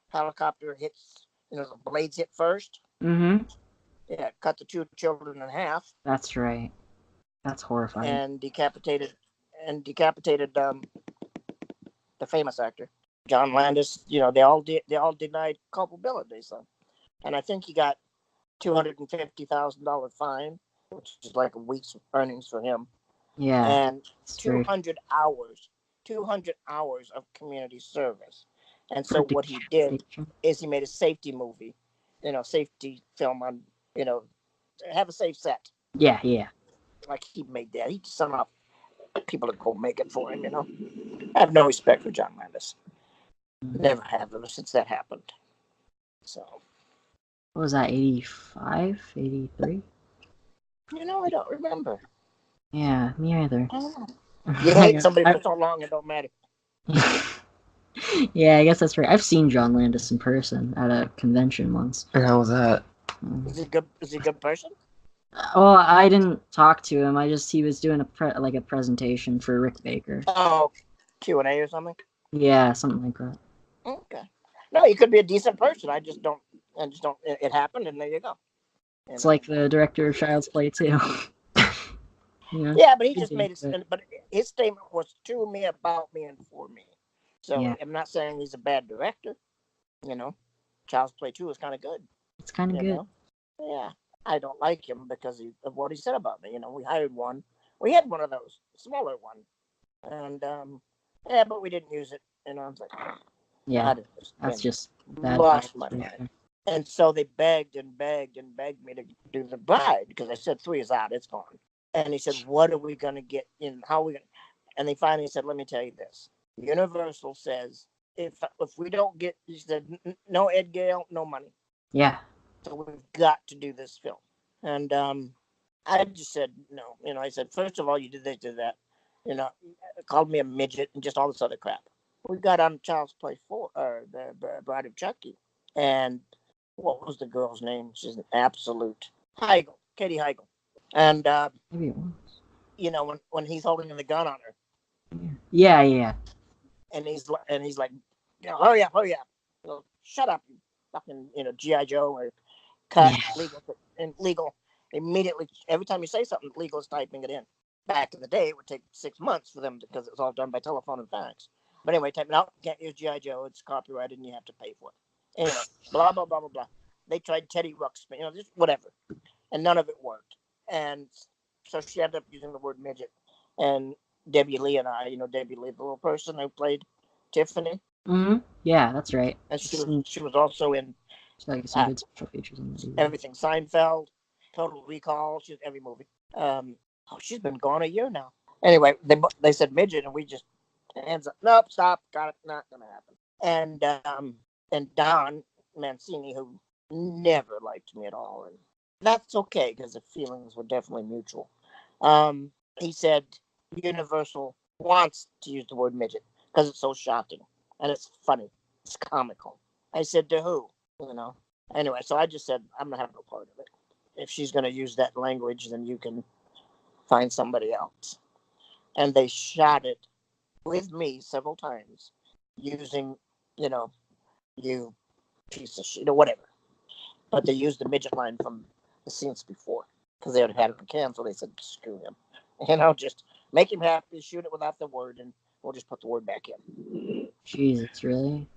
helicopter hits, the blades hit first. Mm-hmm. Yeah, cut the two children in half That's right. That's horrifying. and decapitated the famous actor John Landis. They all denied culpability. So, and I think he got $250,000 fine, which is like a week's earnings for him, Yeah. and It's very 200 hours of community service. And for so what he did decapitation. is he made a safety movie, safety film on, have a safe set. Yeah, yeah. Like he made that. He just somehow people to go make it for him. I have no respect for John Landis. Never have ever since that happened. So What was that, 85? 83? I don't remember. Yeah, me either. Oh. You hate somebody for so long, it don't matter. Yeah, I guess that's right. I've seen John Landis in person at a convention once. and how was that? Is he good? Is he a good person? Well, I didn't talk to him. He was doing a presentation for Rick Baker. Oh, Q&A or something. Yeah, something like that. Okay. No, he could be a decent person. I just don't. It happened, and there you go. It's like the director of Child's Play too. Yeah, but he just Easy, made it. But his statement was to me, about me, and for me. So Yeah. I'm not saying he's a bad director. Child's Play 2 is kind of good. It's kind of good. Yeah, I don't like him because of what he said about me. We hired one. We had one of those, smaller one, and yeah, but we didn't use it. I was like, Yeah, I that's just bad lost my vibes right mind. there. And so they begged and begged and begged me to do the bride because I said 3 is out, it's gone. And he said, "What are we gonna get? How are we gonna?" And they finally said, "Let me tell you this. Universal says if we don't get," he said, "no Ed Gale, no money. Yeah. So we've got to do this film." And I just said no. I said, first of all, you did this, did that. Called me a midget and just all this other crap. We got on Child's Play 4, or the Bride of Chucky, and what was the girl's name? She's an absolute Heigl, Katie Heigl. And Maybe it was. when he's holding the gun on her, Yeah, yeah. and he's like, hurry up, hurry up. Shut up, you fucking, GI Joe, or cut Yeah. legal immediately. Every time you say something, legal is typing it in. Back in the day, it would take 6 months for them because it was all done by telephone and fax. But anyway, type it out. Can't use GI Joe. It's copyrighted, and you have to pay for it. Anyway, blah blah blah blah blah. They tried Teddy Ruxpin, just whatever, and none of it worked. And so she ended up using the word midget. And Debbie Lee and I, Debbie Lee, the little person who played Tiffany, Mm-hmm. Yeah, that's right. and she was also in Like some good special features in the movie. everything. Seinfeld, Total Recall. She's every movie. She's been gone a year now. Anyway, they said midget, and we just hands up. Nope, stop. Got it. Not gonna happen. And Don Mancini, who never liked me at all, and that's okay because the feelings were definitely mutual. He said Universal wants to use the word midget because it's so shocking and it's funny. It's comical. I said, to who? Anyway, so I just said, I'm not having no part of it. If she's going to use that language, then you can find somebody else. And they shot it with me several times using, you piece of shit or whatever. But they used the midget line from the scenes before because they had it canceled. They said, screw him. Just make him happy, shoot it without the word, and we'll just put the word back in. Jesus, really?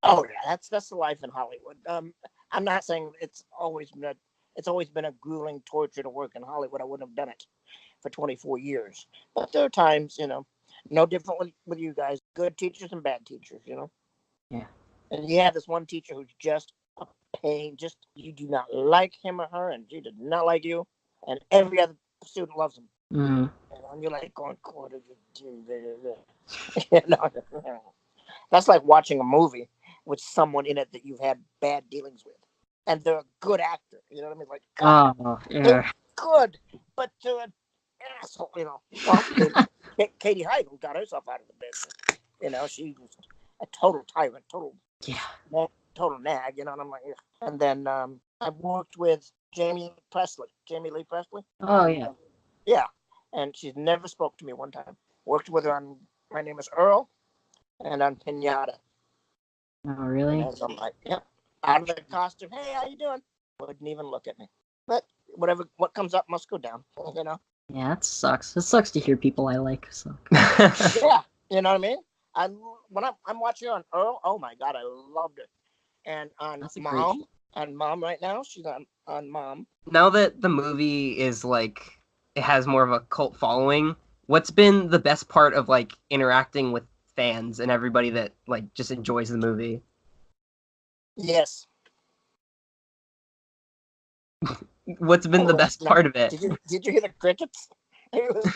Oh yeah, that's the life in Hollywood. I'm not saying it's always It's always been a grueling torture to work in Hollywood. I wouldn't have done it for 24 years. But there are times, no different with you guys. Good teachers and bad teachers, Yeah. And you have this one teacher who's just a pain. Just you do not like him or her, and she does not like you, and every other student loves him. Mm. And you're like going, "What did you do?" That's like watching a movie with someone in it that you've had bad dealings with, and they're a good actor. You know what I mean? Like, God, Oh, they're yeah. good, but they're an asshole. Well, Katie Heigl got herself out of the business. She was a total tyrant, Yeah. total nag. And I'm like, ugh. And then I worked with Jamie Lee Presley. Oh, yeah. Yeah, and she's never spoke to me one time. Worked with her on My Name Is Earl and on Pinata. Oh, really? And I'm like, yep, out of the costume. Hey, how you doing? Wouldn't even look at me. But what comes up must go down. Yeah, that sucks. It sucks to hear people I like, so. Yeah, you know what I mean. When I'm watching her on Earl, oh my God, I loved her. And on That's a great Mom right now, she's on Mom. Now that the movie is like, it has more of a cult following, what's been the best part of like interacting with fans and everybody that like just enjoys the movie? Yes. What's been the best part of it? Did you hear the crickets? It was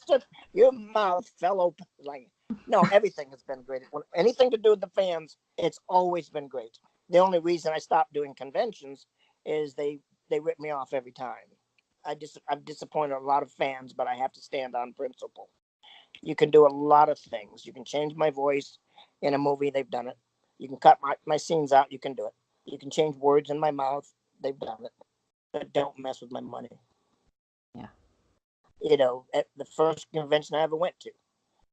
like your mouth fell open. Like, no, everything has been great. When anything to do with the fans, it's always been great. The only reason I stopped doing conventions is they rip me off every time. I've disappointed a lot of fans, but I have to stand on principle. You can do a lot of things. You can change my voice in a movie. They've done it. You can cut my scenes out. You can do it. You can change words in my mouth. They've done it. But don't mess with my money. Yeah. At the first convention I ever went to,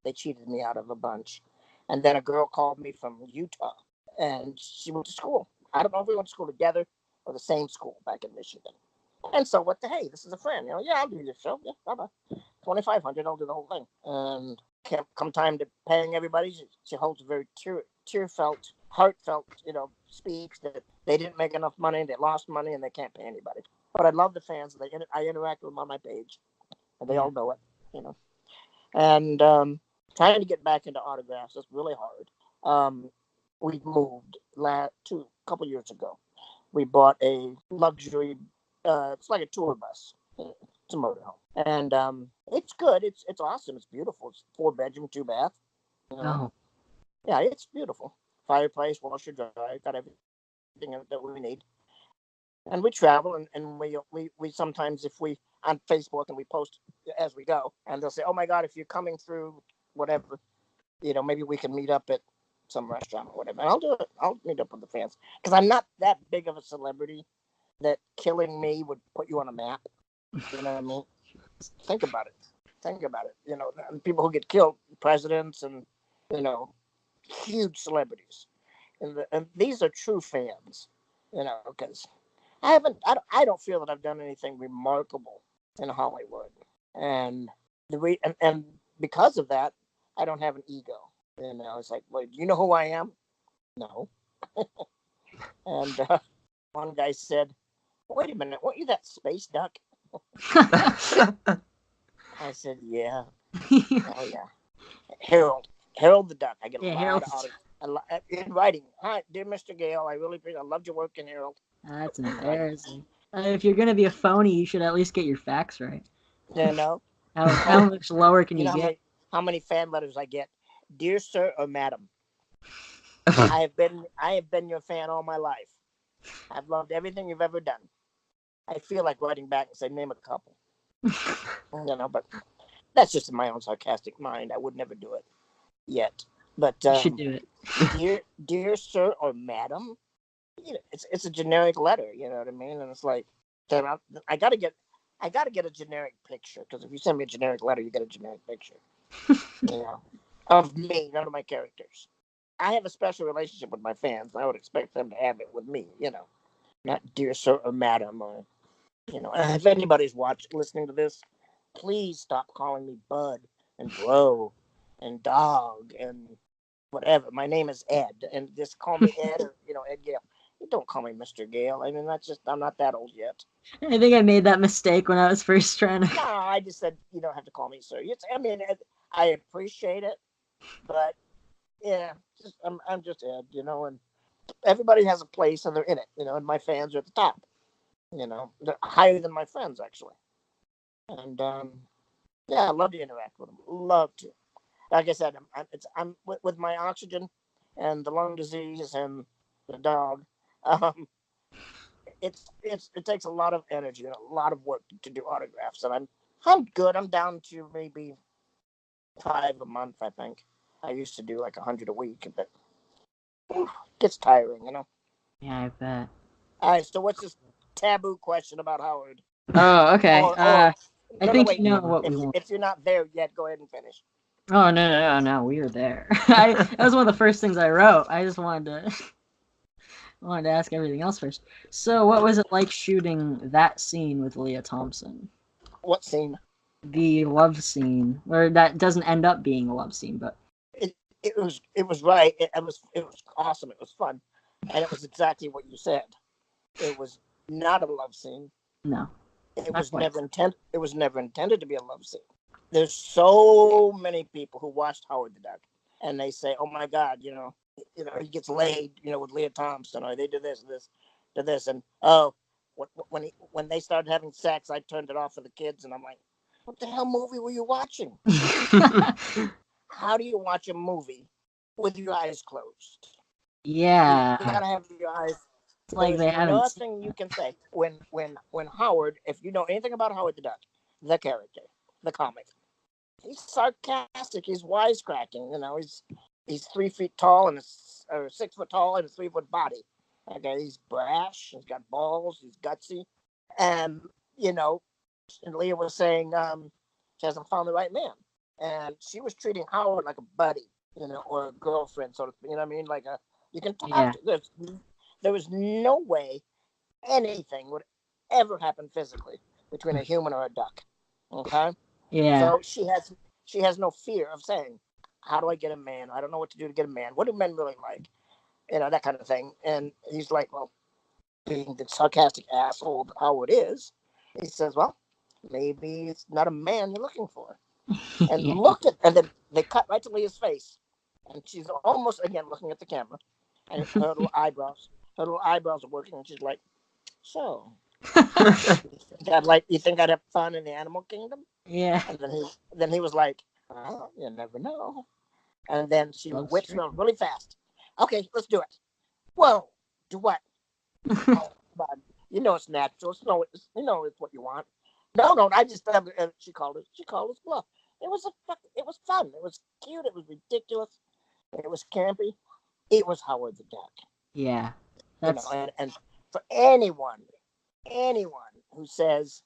they cheated me out of a bunch. And then a girl called me from Utah, and she went to school. I don't know if we went to school together or the same school back in Michigan. And so what the hey, this is a friend. Yeah, I'll do this show. Yeah, bye-bye. 2,500, I'll do the whole thing. And come time to paying everybody, she holds a very tear-felt, heartfelt, speech that they didn't make enough money, they lost money, and they can't pay anybody. But I love the fans. I interact with them on my page, and they all know it. And trying to get back into autographs is really hard. We moved a couple years ago. We bought a luxury. It's like a tour bus. It's a motorhome, and it's good. It's awesome. It's beautiful. It's 4-bedroom, 2-bath. Oh. Yeah, it's beautiful. Fireplace, washer, dryer, got everything that we need. And we travel, and we sometimes, if we on Facebook and we post as we go, and they'll say, "Oh my God, if you're coming through, whatever, maybe we can meet up at some restaurant or whatever." And I'll do it. I'll meet up with the fans because I'm not that big of a celebrity that killing me would put you on a map. You know what I mean? Think about it. People who get killed, presidents and huge celebrities, and these are true fans. Because I don't feel that I've done anything remarkable in Hollywood, and and because of that, I don't have an ego. It's like, well, do you know who I am? No. And one guy said, "Wait a minute, weren't you that space duck?" I said, "Yeah, oh yeah, Harold the duck." I get a lot of in writing. "Hi, dear Mr. Gale, I really appreciate. I loved your work in Harold." That's embarrassing. If you're gonna be a phony, you should at least get your facts right. How much lower can you get? How many fan letters I get? "Dear sir or madam, I have been your fan all my life. I've loved everything you've ever done." I feel like writing back and say, "Name a couple." But that's just in my own sarcastic mind. I would never do it yet. But You should do it. dear sir or madam, it's a generic letter. You know what I mean? And it's like, I gotta get a generic picture, because if you send me a generic letter, you get a generic picture. Of me, none of my characters. I have a special relationship with my fans. I would expect them to have it with me. Not dear sir or madam, or if anybody's listening to this, please stop calling me bud and bro and dog and whatever. My name is Ed, and just call me Ed, or Ed Gale. Don't call me Mr. Gale. I mean, that's just, I'm not that old yet. I think I made that mistake when I was first trying to. No, I just said, you don't have to call me sir. I mean, I appreciate it, but yeah, I'm just Ed, and everybody has a place and they're in it, and my fans are at the top. They're higher than my friends, actually. And yeah, I love to interact with them. Love to. Like I said, I'm with my oxygen and the lung disease and the dog. Um, it takes a lot of energy and a lot of work to do autographs, and I'm good. I'm down to maybe 5 a month, I think. I used to do like 100 a week, but it gets tiring. Yeah, I bet. All right, so what's this taboo question about Howard? Oh, okay. Or I no, think wait. you know what we If want. if you're not there yet, go ahead and finish. Oh no, we were there. That was one of the first things I wrote. I just wanted to ask everything else first. So, what was it like shooting that scene with Leah Thompson? What scene? The love scene, or that doesn't end up being a love scene, but It was right. It was awesome. It was fun, and it was exactly what you said. It was not a love scene. no, It not was quite. never intended. It was never intended to be a love scene. There's so many people who watched Howard the Duck, and they say, "Oh my God, he gets laid, with Leah Thompson, or they do this, and oh, when they started having sex, I turned it off for the kids, and I'm like, what the hell movie were you watching? How do you watch a movie with your eyes closed? You Yeah, gotta have your eyes. it's like There's they haven't. nothing you can say when Howard, if you know anything about Howard the Duck, the character, the comic, he's sarcastic, he's wisecracking. He's 3 feet tall or 6 foot tall and a 3 foot body. Okay, he's brash, he's got balls, he's gutsy, and you know, and Leah was saying she hasn't found the right man, and she was treating Howard like a buddy, or a girlfriend, sort of. You know what I mean? Like you can talk Yeah, to. There was no way anything would ever happen physically between a human or a duck. Okay, yeah. so she has no fear of saying, "How do I get a man? I don't know what to do to get a man. What do men really like? That kind of thing." And he's like, "Well, being the sarcastic asshole Howard is, he says, well, maybe it's not a man you're looking for." And Yeah. and then they cut right to Leah's face, and she's almost again looking at the camera, and her little eyebrows are working, and she's like, "So, you think I'd have fun in the animal kingdom?" Yeah. And then he was like, "Well, you never know." And then she Love whips straight. around really fast. "Okay, let's do it." Whoa, do what? Oh, but it's natural. It's what you want. No. I just she called it. She called us bluff. It was fun. It was cute. It was ridiculous. It was campy. It was Howard the Duck. Yeah. That's And for anyone who says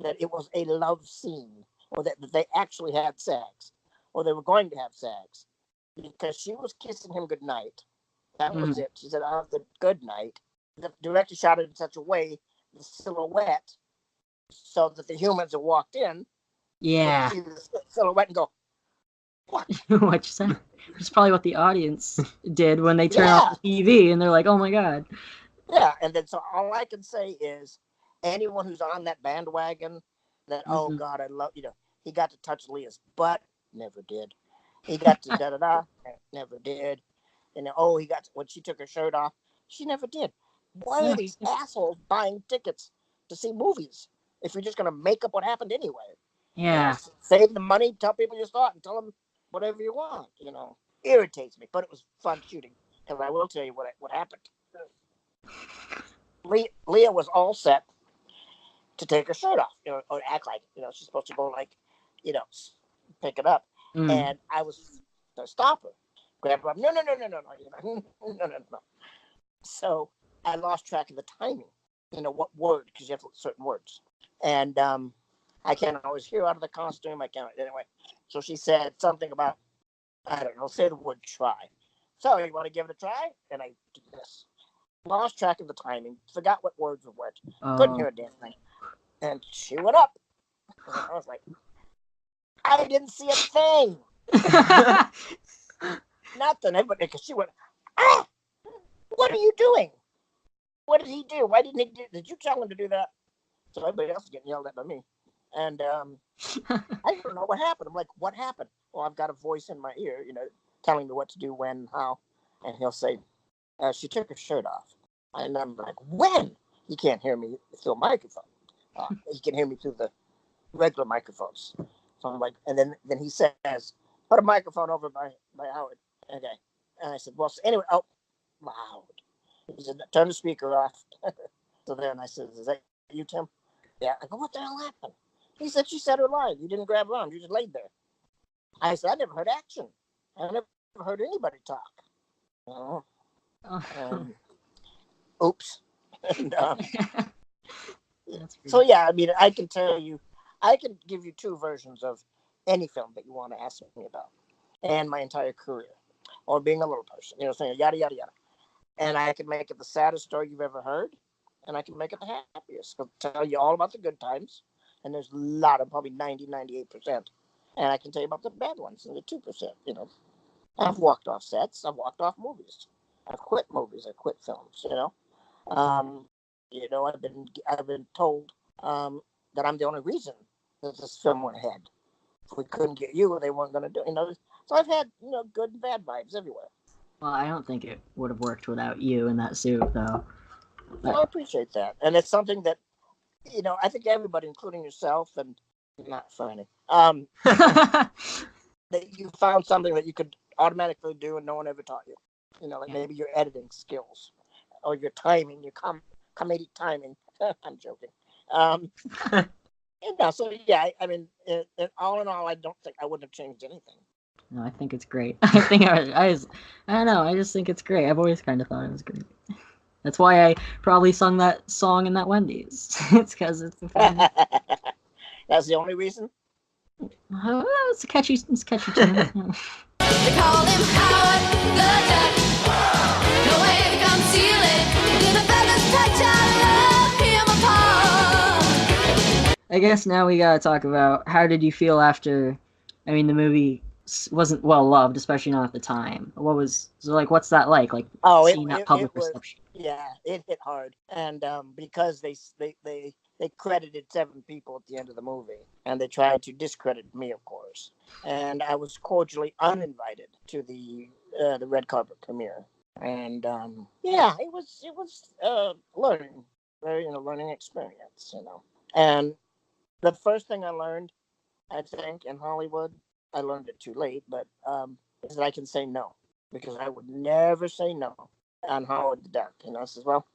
that it was a love scene, or that they actually had sex, or they were going to have sex, because she was kissing him goodnight. That was it. She said, "Oh, the good night." The director shot it in such a way, the silhouette, so that the humans that walked in would yeah. see the silhouette and go, "What?" What you said. It's probably what the audience did when they turn off Yeah, the TV and they're like, "Oh my god." yeah. And then so all I can say is, anyone who's on that bandwagon, that, oh Hmm. God, I love, he got to touch Leah's butt, never did. He got to da da da, never did. Oh, he got to, when she took her shirt off, she never did. Why are No. these assholes buying tickets to see movies if you're just going to make up what happened anyway? Yeah. Save the money, tell people your thought, and tell them whatever you want. Irritates me, but it was fun shooting. Because I will tell you what happened. Leah was all set to take her shirt off, or act like she's supposed to go like, you know, pick it up, Mm. and I was to stop her, grab her up. No, no, no, no, no, no, no, no, no. So I lost track of the timing. What word? Because you have certain words, and I can't always hear out of the costume. I can't anyway. So she said something about, I don't know. Say the word try. So you want to give it a try? And I did this. Lost track of the timing. Forgot what words were what. Couldn't hear a damn thing. And she went up. And I was like, I didn't see a thing. Nothing. Because she went, ah, what are you doing? what did he do? Why didn't he do? Did you tell him to do that? So everybody else is getting yelled at by me, and I don't know what happened. I'm like, what happened? Well, I've got a voice in my ear, telling me what to do, when, how, and he'll say, she took her shirt off, and I'm like, when? He can't hear me through a microphone. He can hear me through the regular microphones. So I'm like, and then he says, put a microphone over by Howard. Okay. And I said, well, so anyway, loud. He said, turn the speaker off. So then I said, is that you, Tim? Yeah. I go, what the hell happened? He said, she said her line. You didn't grab her arm. You just laid there. I said, I never heard action. I never heard anybody talk. Oh. Oops. And, so yeah, I mean, I can give you two versions of any film that you want to ask me about, and my entire career, or being a little person, saying yada yada yada, and I can make it the saddest story you've ever heard, and I can make it the happiest. I'll tell you all about the good times, and there's a lot of probably 98%, and I can tell you about the bad ones and the 2%. I've walked off sets, I've walked off movies, I've quit movies, I quit films. I've been told that I'm the only reason that this film went ahead. If we couldn't get you, they weren't going to do it. So I've had good and bad vibes everywhere. Well, I don't think it would have worked without you in that suit, though. Well, I appreciate that, and it's something that I think everybody, including yourself, and not funny, that you found something that you could automatically do and no one ever taught you. Maybe your editing skills or your timing, your comedic timing. I'm joking. So yeah, I mean, all in all, I don't think I wouldn't have changed anything. No, I think it's great. I don't know. I just think it's great. I've always kind of thought it was great. That's why I probably sung that song in that Wendy's. It's because it's the fun. That's the only reason? It's a catchy tune. They call him Howard the Duck. No way to conceal it. To the feathers touch, I love him apart. I guess now we gotta talk about how did you feel after, the movie wasn't well loved, especially not at the time. What's that like? Seeing that public reception. Yeah, it hit hard, and because they credited 7 people at the end of the movie, and they tried to discredit me, of course. And I was cordially uninvited to the red carpet premiere, and it was learning experience, And the first thing I learned, I think, in Hollywood, I learned it too late, but is that I can say no, because I would never say no on Howard the Duck. I says, well,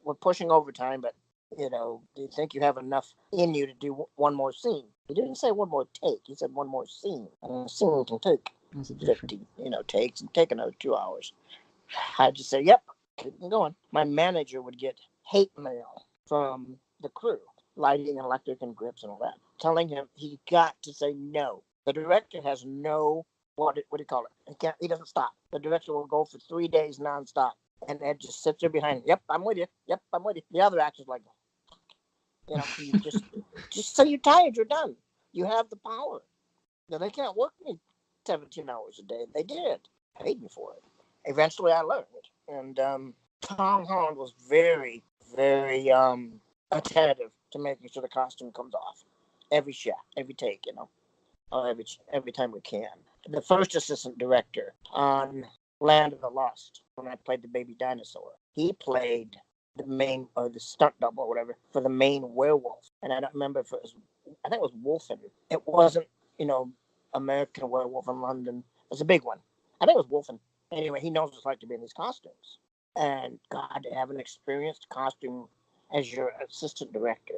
we're pushing overtime, but do you think you have enough in you to do one more scene? He didn't say one more take. He said one more scene. And a scene can take 50, takes, and take another 2 hours. I just say, yep, keep going. My manager would get hate mail from the crew, lighting, electric, and grips and all that, telling him he got to say no. The director has no, what do you call it? He doesn't stop. The director will go for 3 days nonstop. And Ed just sits there behind him. Yep, I'm with you. Yep, I'm with you. The other actor's like, you just say you're tired, you're done. You have the power. They can't work me 17 hours a day. They did. Paid me for it. Eventually I learned. And Tom Holland was very, very attentive to making sure the costume comes off. Every shot, every take, every time we can. The first assistant director on Land of the Lost, when I played the baby dinosaur, he played the main, or the stunt double or whatever, for the main werewolf. And I don't remember if it was, I think it was Wolfen. It wasn't, American Werewolf in London. It was a big one. I think it was Wolfen. Anyway, he knows what it's like to be in these costumes. And God, to have an experienced costume as your assistant director.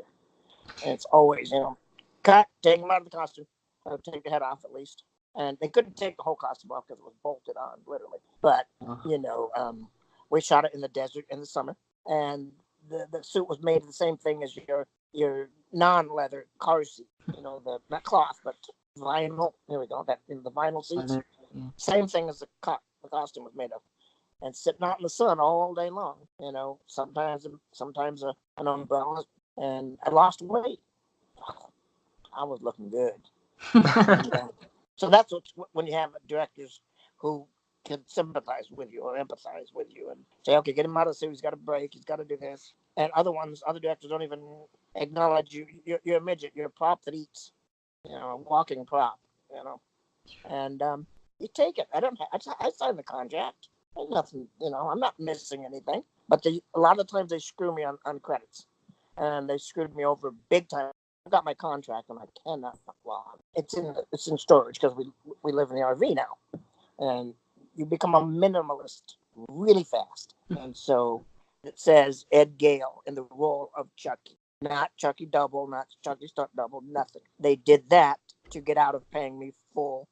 And it's always, cut, take him out of the costume. Take the head off at least. And they couldn't take the whole costume off because it was bolted on, literally. But, we shot it in the desert in the summer. And the suit was made of the same thing as your non-leather car seat. Not cloth, but vinyl. There we go. The vinyl seats. Yeah. Same thing as the costume was made of. And sitting out in the sun all day long. Sometimes an umbrella. And I lost weight. I was looking good. So that's when you have directors who can sympathize with you or empathize with you and say, okay, get him out of the suit. He's got to break. He's got to do this. And other directors don't even acknowledge you. You're a midget. You're a prop that eats. A walking prop. And you take it. I signed the contract. Ain't nothing. I'm not missing anything. But a lot of times they screw me on credits, and they screwed me over big time. I got my contract, and I cannot. Well, it's in storage because we live in the RV now, and you become a minimalist really fast. And so it says Ed Gale in the role of Chucky, not Chucky Double, not Chucky Stunt Double, nothing. They did that to get out of paying me full,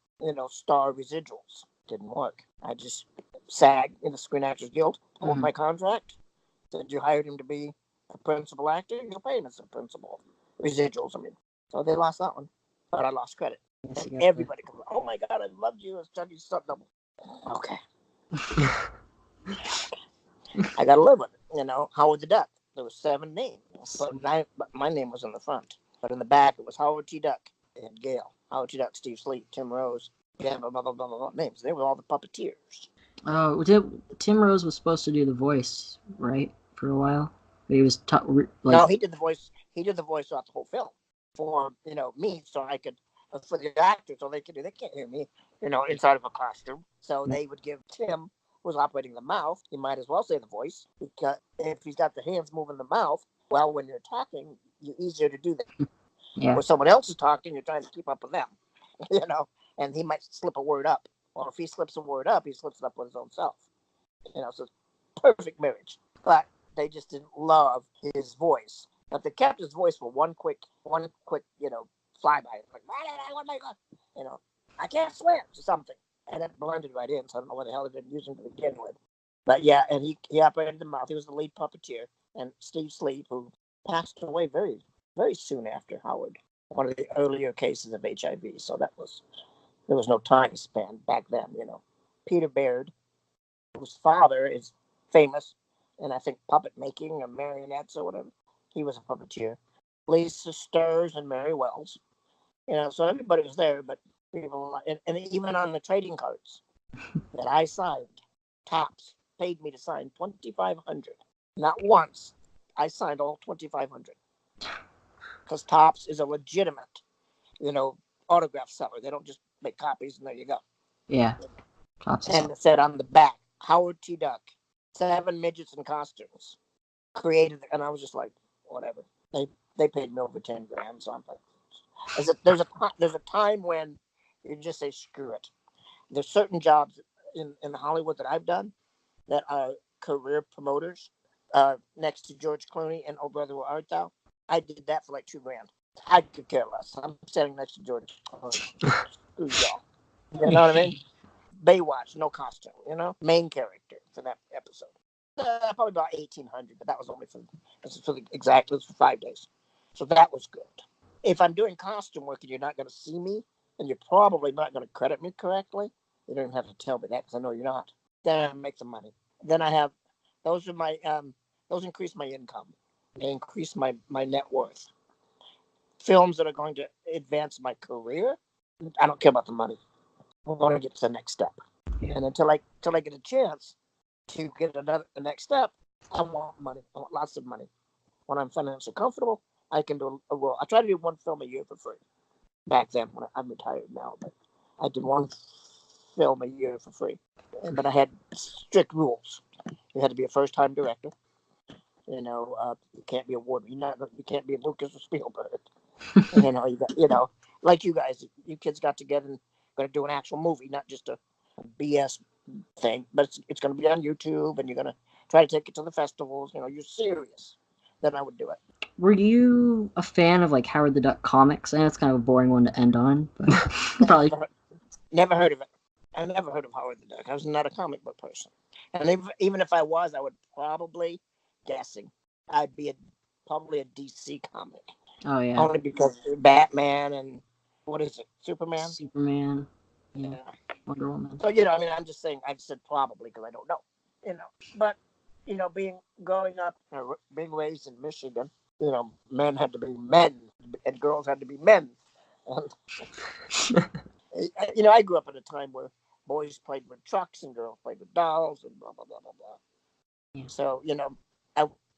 star residuals. Didn't work. I just SAG in the Screen Actors Guild, pulled my contract, said you hired him to be a principal actor, you'll pay him as a principal. Residuals, So they lost that one, but I lost credit. Yes, And everybody goes, oh my God, I loved you as Chucky Stunt Double. Okay. I got to live with it. Howard the Duck. There were 7 names, but my name was in the front. But in the back, it was Howard T. Duck and Gale. Howard T. Duck, Steve Sleet, Tim Rose, blah, blah, blah, blah, blah, blah, names. They were all the puppeteers. Oh, Tim Rose was supposed to do the voice, right, for a while? But he was No, he did the voice. He did the voice throughout the whole film for me, so I could for the actors, so they can't hear me, inside of a costume. So they would give Tim, who's operating the mouth, he might as well say the voice, because if he's got the hands moving the mouth, well, when you're talking, you're easier to do that. Yeah. Or someone else is talking, you're trying to keep up with them, and he might slip a word up. Or if he slips a word up, he slips it up with his own self. So it's perfect marriage. But they just didn't love his voice. But they kept his voice for one quick, flyby. Like, what am I going? I can't swim or something. And it blended right in. So I don't know what the hell they didn't use him to begin with. But yeah, and he operated the mouth. He was the lead puppeteer. And Steve Sleet, who passed away very, very soon after Howard. One of the earlier cases of HIV. So there was no time span back then, Peter Baird, whose father is famous, and I think puppet making or marionettes or whatever. He was a puppeteer. Lisa Sturs and Mary Wells. So everybody was there, but people, and even on the trading cards that I signed, Topps paid me to sign 2,500. Not once. I signed all 2,500. Because Topps is a legitimate, autograph seller. They don't just make copies and there you go. Yeah. Topps. And it said on the back, Howard T. Duck, 7 midgets in costumes, created, and I was just like, whatever. They paid me over 10 grand, so I'm like, there's a time when you just say screw it. There's certain jobs in Hollywood that I've done that are career promoters. Next to George Clooney and Oh Brother Where Art Thou, I did that for like 2 grand. I could care less. I'm standing next to George Clooney. Screw y'all. You know what I mean? Baywatch, no costume, main character for that episode. Probably about 1,800, but that was only for 5 days. So that was good. If I'm doing costume work and you're not going to see me, and you're probably not going to credit me correctly, you don't even have to tell me that because I know you're not. Then I make the money. Then I have, those increase my income. They increase my net worth. Films that are going to advance my career, I don't care about the money. We're going to get to the next step. And until I get a chance to get the next step, I want money. I want lots of money. When I'm financially comfortable, I can do a role. I try to do 1 film a year for free. Back then, when I'm retired now, but I did 1 film a year for free. But I had strict rules. You had to be a first-time director. You can't be award-winning. You can't be Lucas or Spielberg. You got, like you guys, you kids got together and going to do an actual movie, not just a BS thing. But it's going to be on YouTube, and you're going to try to take it to the festivals. You're serious. Then I would do it. Were you a fan of like Howard the Duck comics? I know it's kind of a boring one to end on, but probably never heard of it. I never heard of Howard the Duck. I was not a comic book person, and even if I was, I would probably I'd be probably a DC comic. Oh yeah. Only because Batman and what is it, Superman? Superman. Yeah. Wonder Woman. So I'm just saying. I said probably because I don't know. But growing up, being raised in Michigan, men had to be men and girls had to be men. And, I grew up at a time where boys played with trucks and girls played with dolls and blah blah blah blah blah. Yeah. So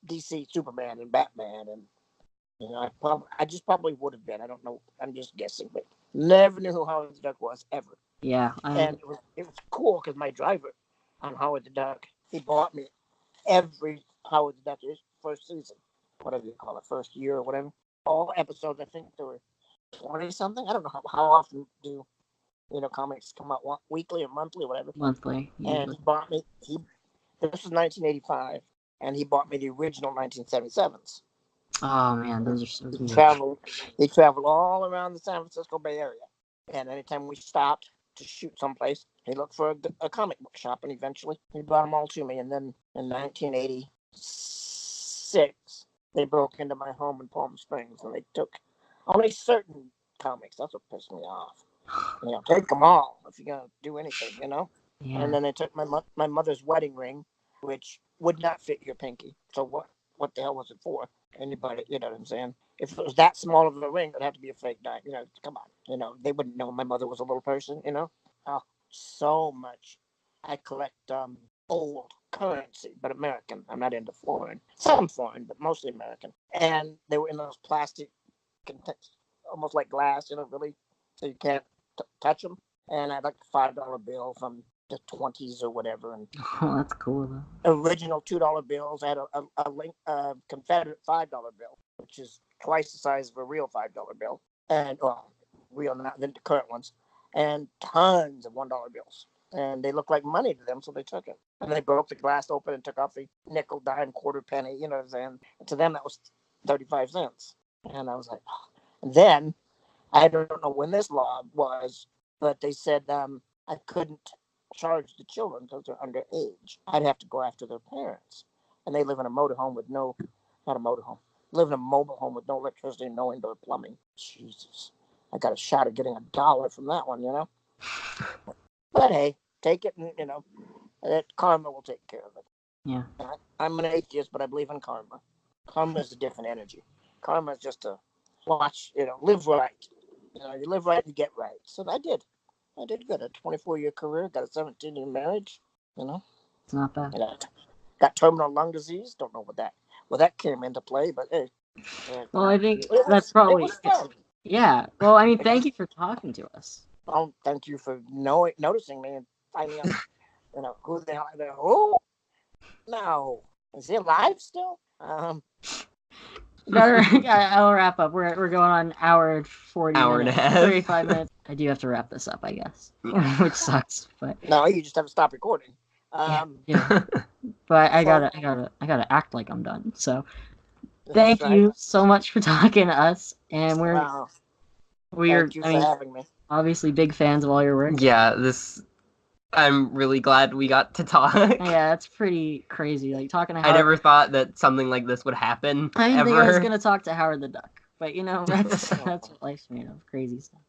DC Superman and Batman and I just probably would have been. I don't know. I'm just guessing, but never knew who Howard the Duck was ever. Yeah. And it was cool because my driver on Howard the Duck, he bought me every Howard the Duck first season, whatever you call it, first year or whatever. All episodes, I think there were 20 something. I don't know how often do comics come out weekly or monthly or whatever. Monthly. And he bought me. This was 1985, and he bought me the original 1977s. Oh man, those are so good. He traveled all around the San Francisco Bay Area, and anytime we stopped to shoot someplace, he looked for a comic book shop, and eventually he brought them all to me. And then in 1986, they broke into my home in Palm Springs, and they took only certain comics. That's what pissed me off. Take them all if you're gonna do anything, Yeah. And then they took my mother's wedding ring, which would not fit your pinky. So what the hell was it for? Anybody, you know what I'm saying? If it was that small of a ring, it'd have to be a fake diamond. Come on. They wouldn't know my mother was a little person, Oh, so much. I collect old currency, but American. I'm not into foreign. Some foreign, but mostly American. And they were in those plastic, almost like glass, really, so you can't touch them. And I had like a $5 bill from the 20s or whatever. And Oh, that's cool though. original $2 bills. I had a Confederate $5 bill, which is twice the size of a real $5 bill, and real not the current ones, and tons of $1 bills. And they looked like money to them, so they took it. And they broke the glass open and took off the nickel, dime, quarter, penny. You know what I'm saying? And to them, that was 35 cents. And I was like, oh. And then I don't know when this law was, but they said I couldn't charge the children because they're underage. I'd have to go after their parents. And they live in a motorhome with not a motorhome, live in a mobile home with no electricity, no indoor plumbing. Jesus. I got a shot at getting $1 from that one, But hey, take it and, that karma will take care of it. Yeah. I'm an atheist, but I believe in karma. Karma is a different energy. Karma is just to watch, live right. You live right, you get right. So I did good. A 24-year career, got a 17-year marriage, It's not bad. Got terminal lung disease. Don't know what that came into play, but hey. Well, I think that's probably... It was fun. Yeah. Well, I mean, thank you for talking to us. Well, thank you for noticing me and finding out, who the hell I know. Oh, no. Is he alive still? I'll wrap up. We're going on hour and 40 Hour minutes, and a half. 35 minutes. I do have to wrap this up, I guess, which sucks. But No, you just have to stop recording. yeah. But I gotta act like I'm done. So That's thank you so much for talking to us, and Wow. we're Thank you for having me. obviously big fans of all your work. Yeah, I'm really glad we got to talk. Yeah, that's pretty crazy. Like talking to Howard. I never thought that something like this would happen. I didn't ever. think I was gonna talk to Howard the Duck, but that's what life's made of, crazy stuff.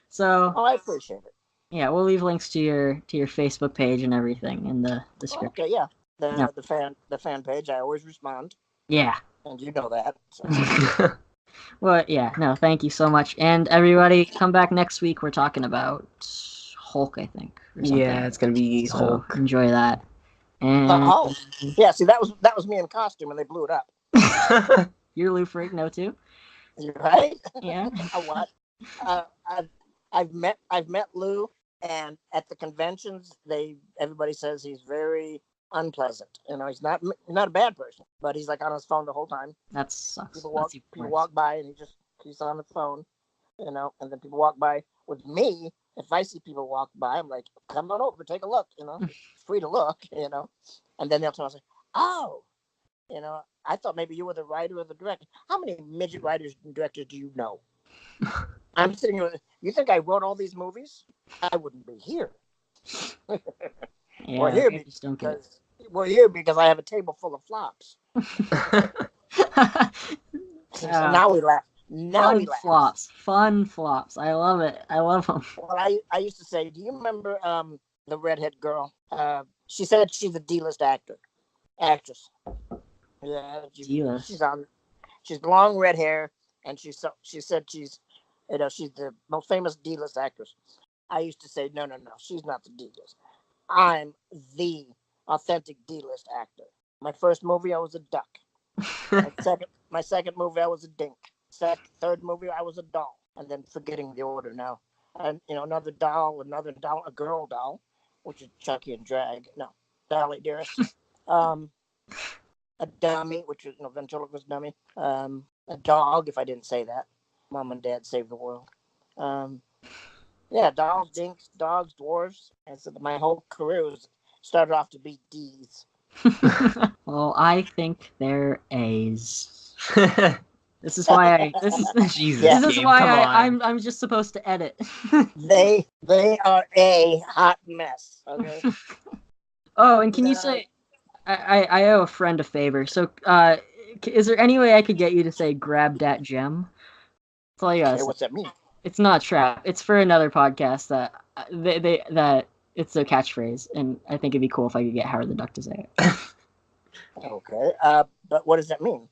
So I appreciate it. yeah, we'll leave links to your Facebook page and everything in the description. Okay, yeah. The fan page, I always respond, Yeah. and you know that. So. Well, yeah, no, thank you so much. And everybody, come back next week. We're talking about Hulk, I think. Or something. Yeah, it's gonna be So Hulk. enjoy that. And Yeah. See, that was me in costume, and they blew it up. you're Lou Ferrigno too. You right? Yeah. What? I've met Lou, and at the conventions, everybody says he's very unpleasant. He's not a bad person, but he's like on his phone the whole time. That sucks. People walk by, and he's on the phone, and then people walk by with me. If I see people walk by, I'm like, come on over, take a look, it's free to look, and then they'll tell us, oh, I thought maybe you were the writer or the director. How many midget writers and directors do you know? I'm sitting here. You think I wrote all these movies? I wouldn't be here. Yeah, we're here because I have a table full of flops. So now we laugh. Fun flops. I love it. I love them. Well, I used to say, do you remember the redhead girl? She said she's a D-list actress. Yeah, D-list. She's long red hair, and she said she's the most famous D-list actress. I used to say, no, she's not the D-list. I'm the authentic D-list actor. My first movie, I was a duck. My second movie, I was a dink. Third movie, I was a doll. And then forgetting the order now. And, another doll, a girl doll, which is Chucky and Drag. No, Dolly Dearest. A dummy, which is, ventriloquist dummy. A dog, if I didn't say that. Mom and Dad Save the World. Yeah, dolls, dinks, dogs, dwarves. And so my whole career started off to be D's. Well, I think they're A's. This is why Jesus, Yeah. this is Gabe, why come on. I'm just supposed to edit. They are a hot mess. Okay. Oh, and can you say I owe a friend a favor. So, is there any way I could get you to say "grab that gem"? That's all you gotta Okay, say. what's that mean? It's not a trap. It's for another podcast that that it's a catchphrase, and I think it'd be cool if I could get Howard the Duck to say it. Okay. But what does that mean?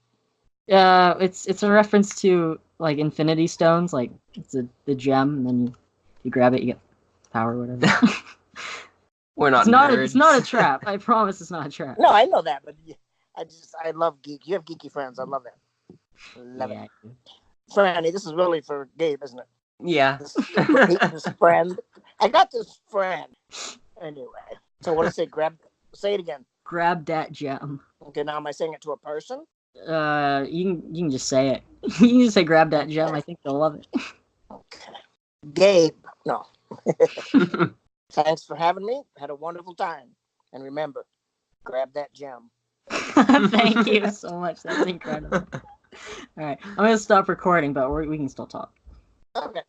It's a reference to like Infinity Stones. Like it's the gem, and then you grab it, you get power, or whatever. We're not It's not a nerds. trap. I promise it's not a trap. No, I know that, but I love geek. You have geeky friends. I love that. Love Yeah, it. Franny, this is really for Gabe, isn't it? Yeah. This friend. I got this friend. Anyway, so what did I say? Say it again. grab that gem. Okay, now am I saying it to a person? You can just say it. You can just say grab that gem. I think they'll love it. Okay. Gabe. No. Thanks for having me. Had a wonderful time. And remember, grab that gem. Thank you so much. That's incredible. All right, I'm gonna stop recording, but we can still talk. Okay.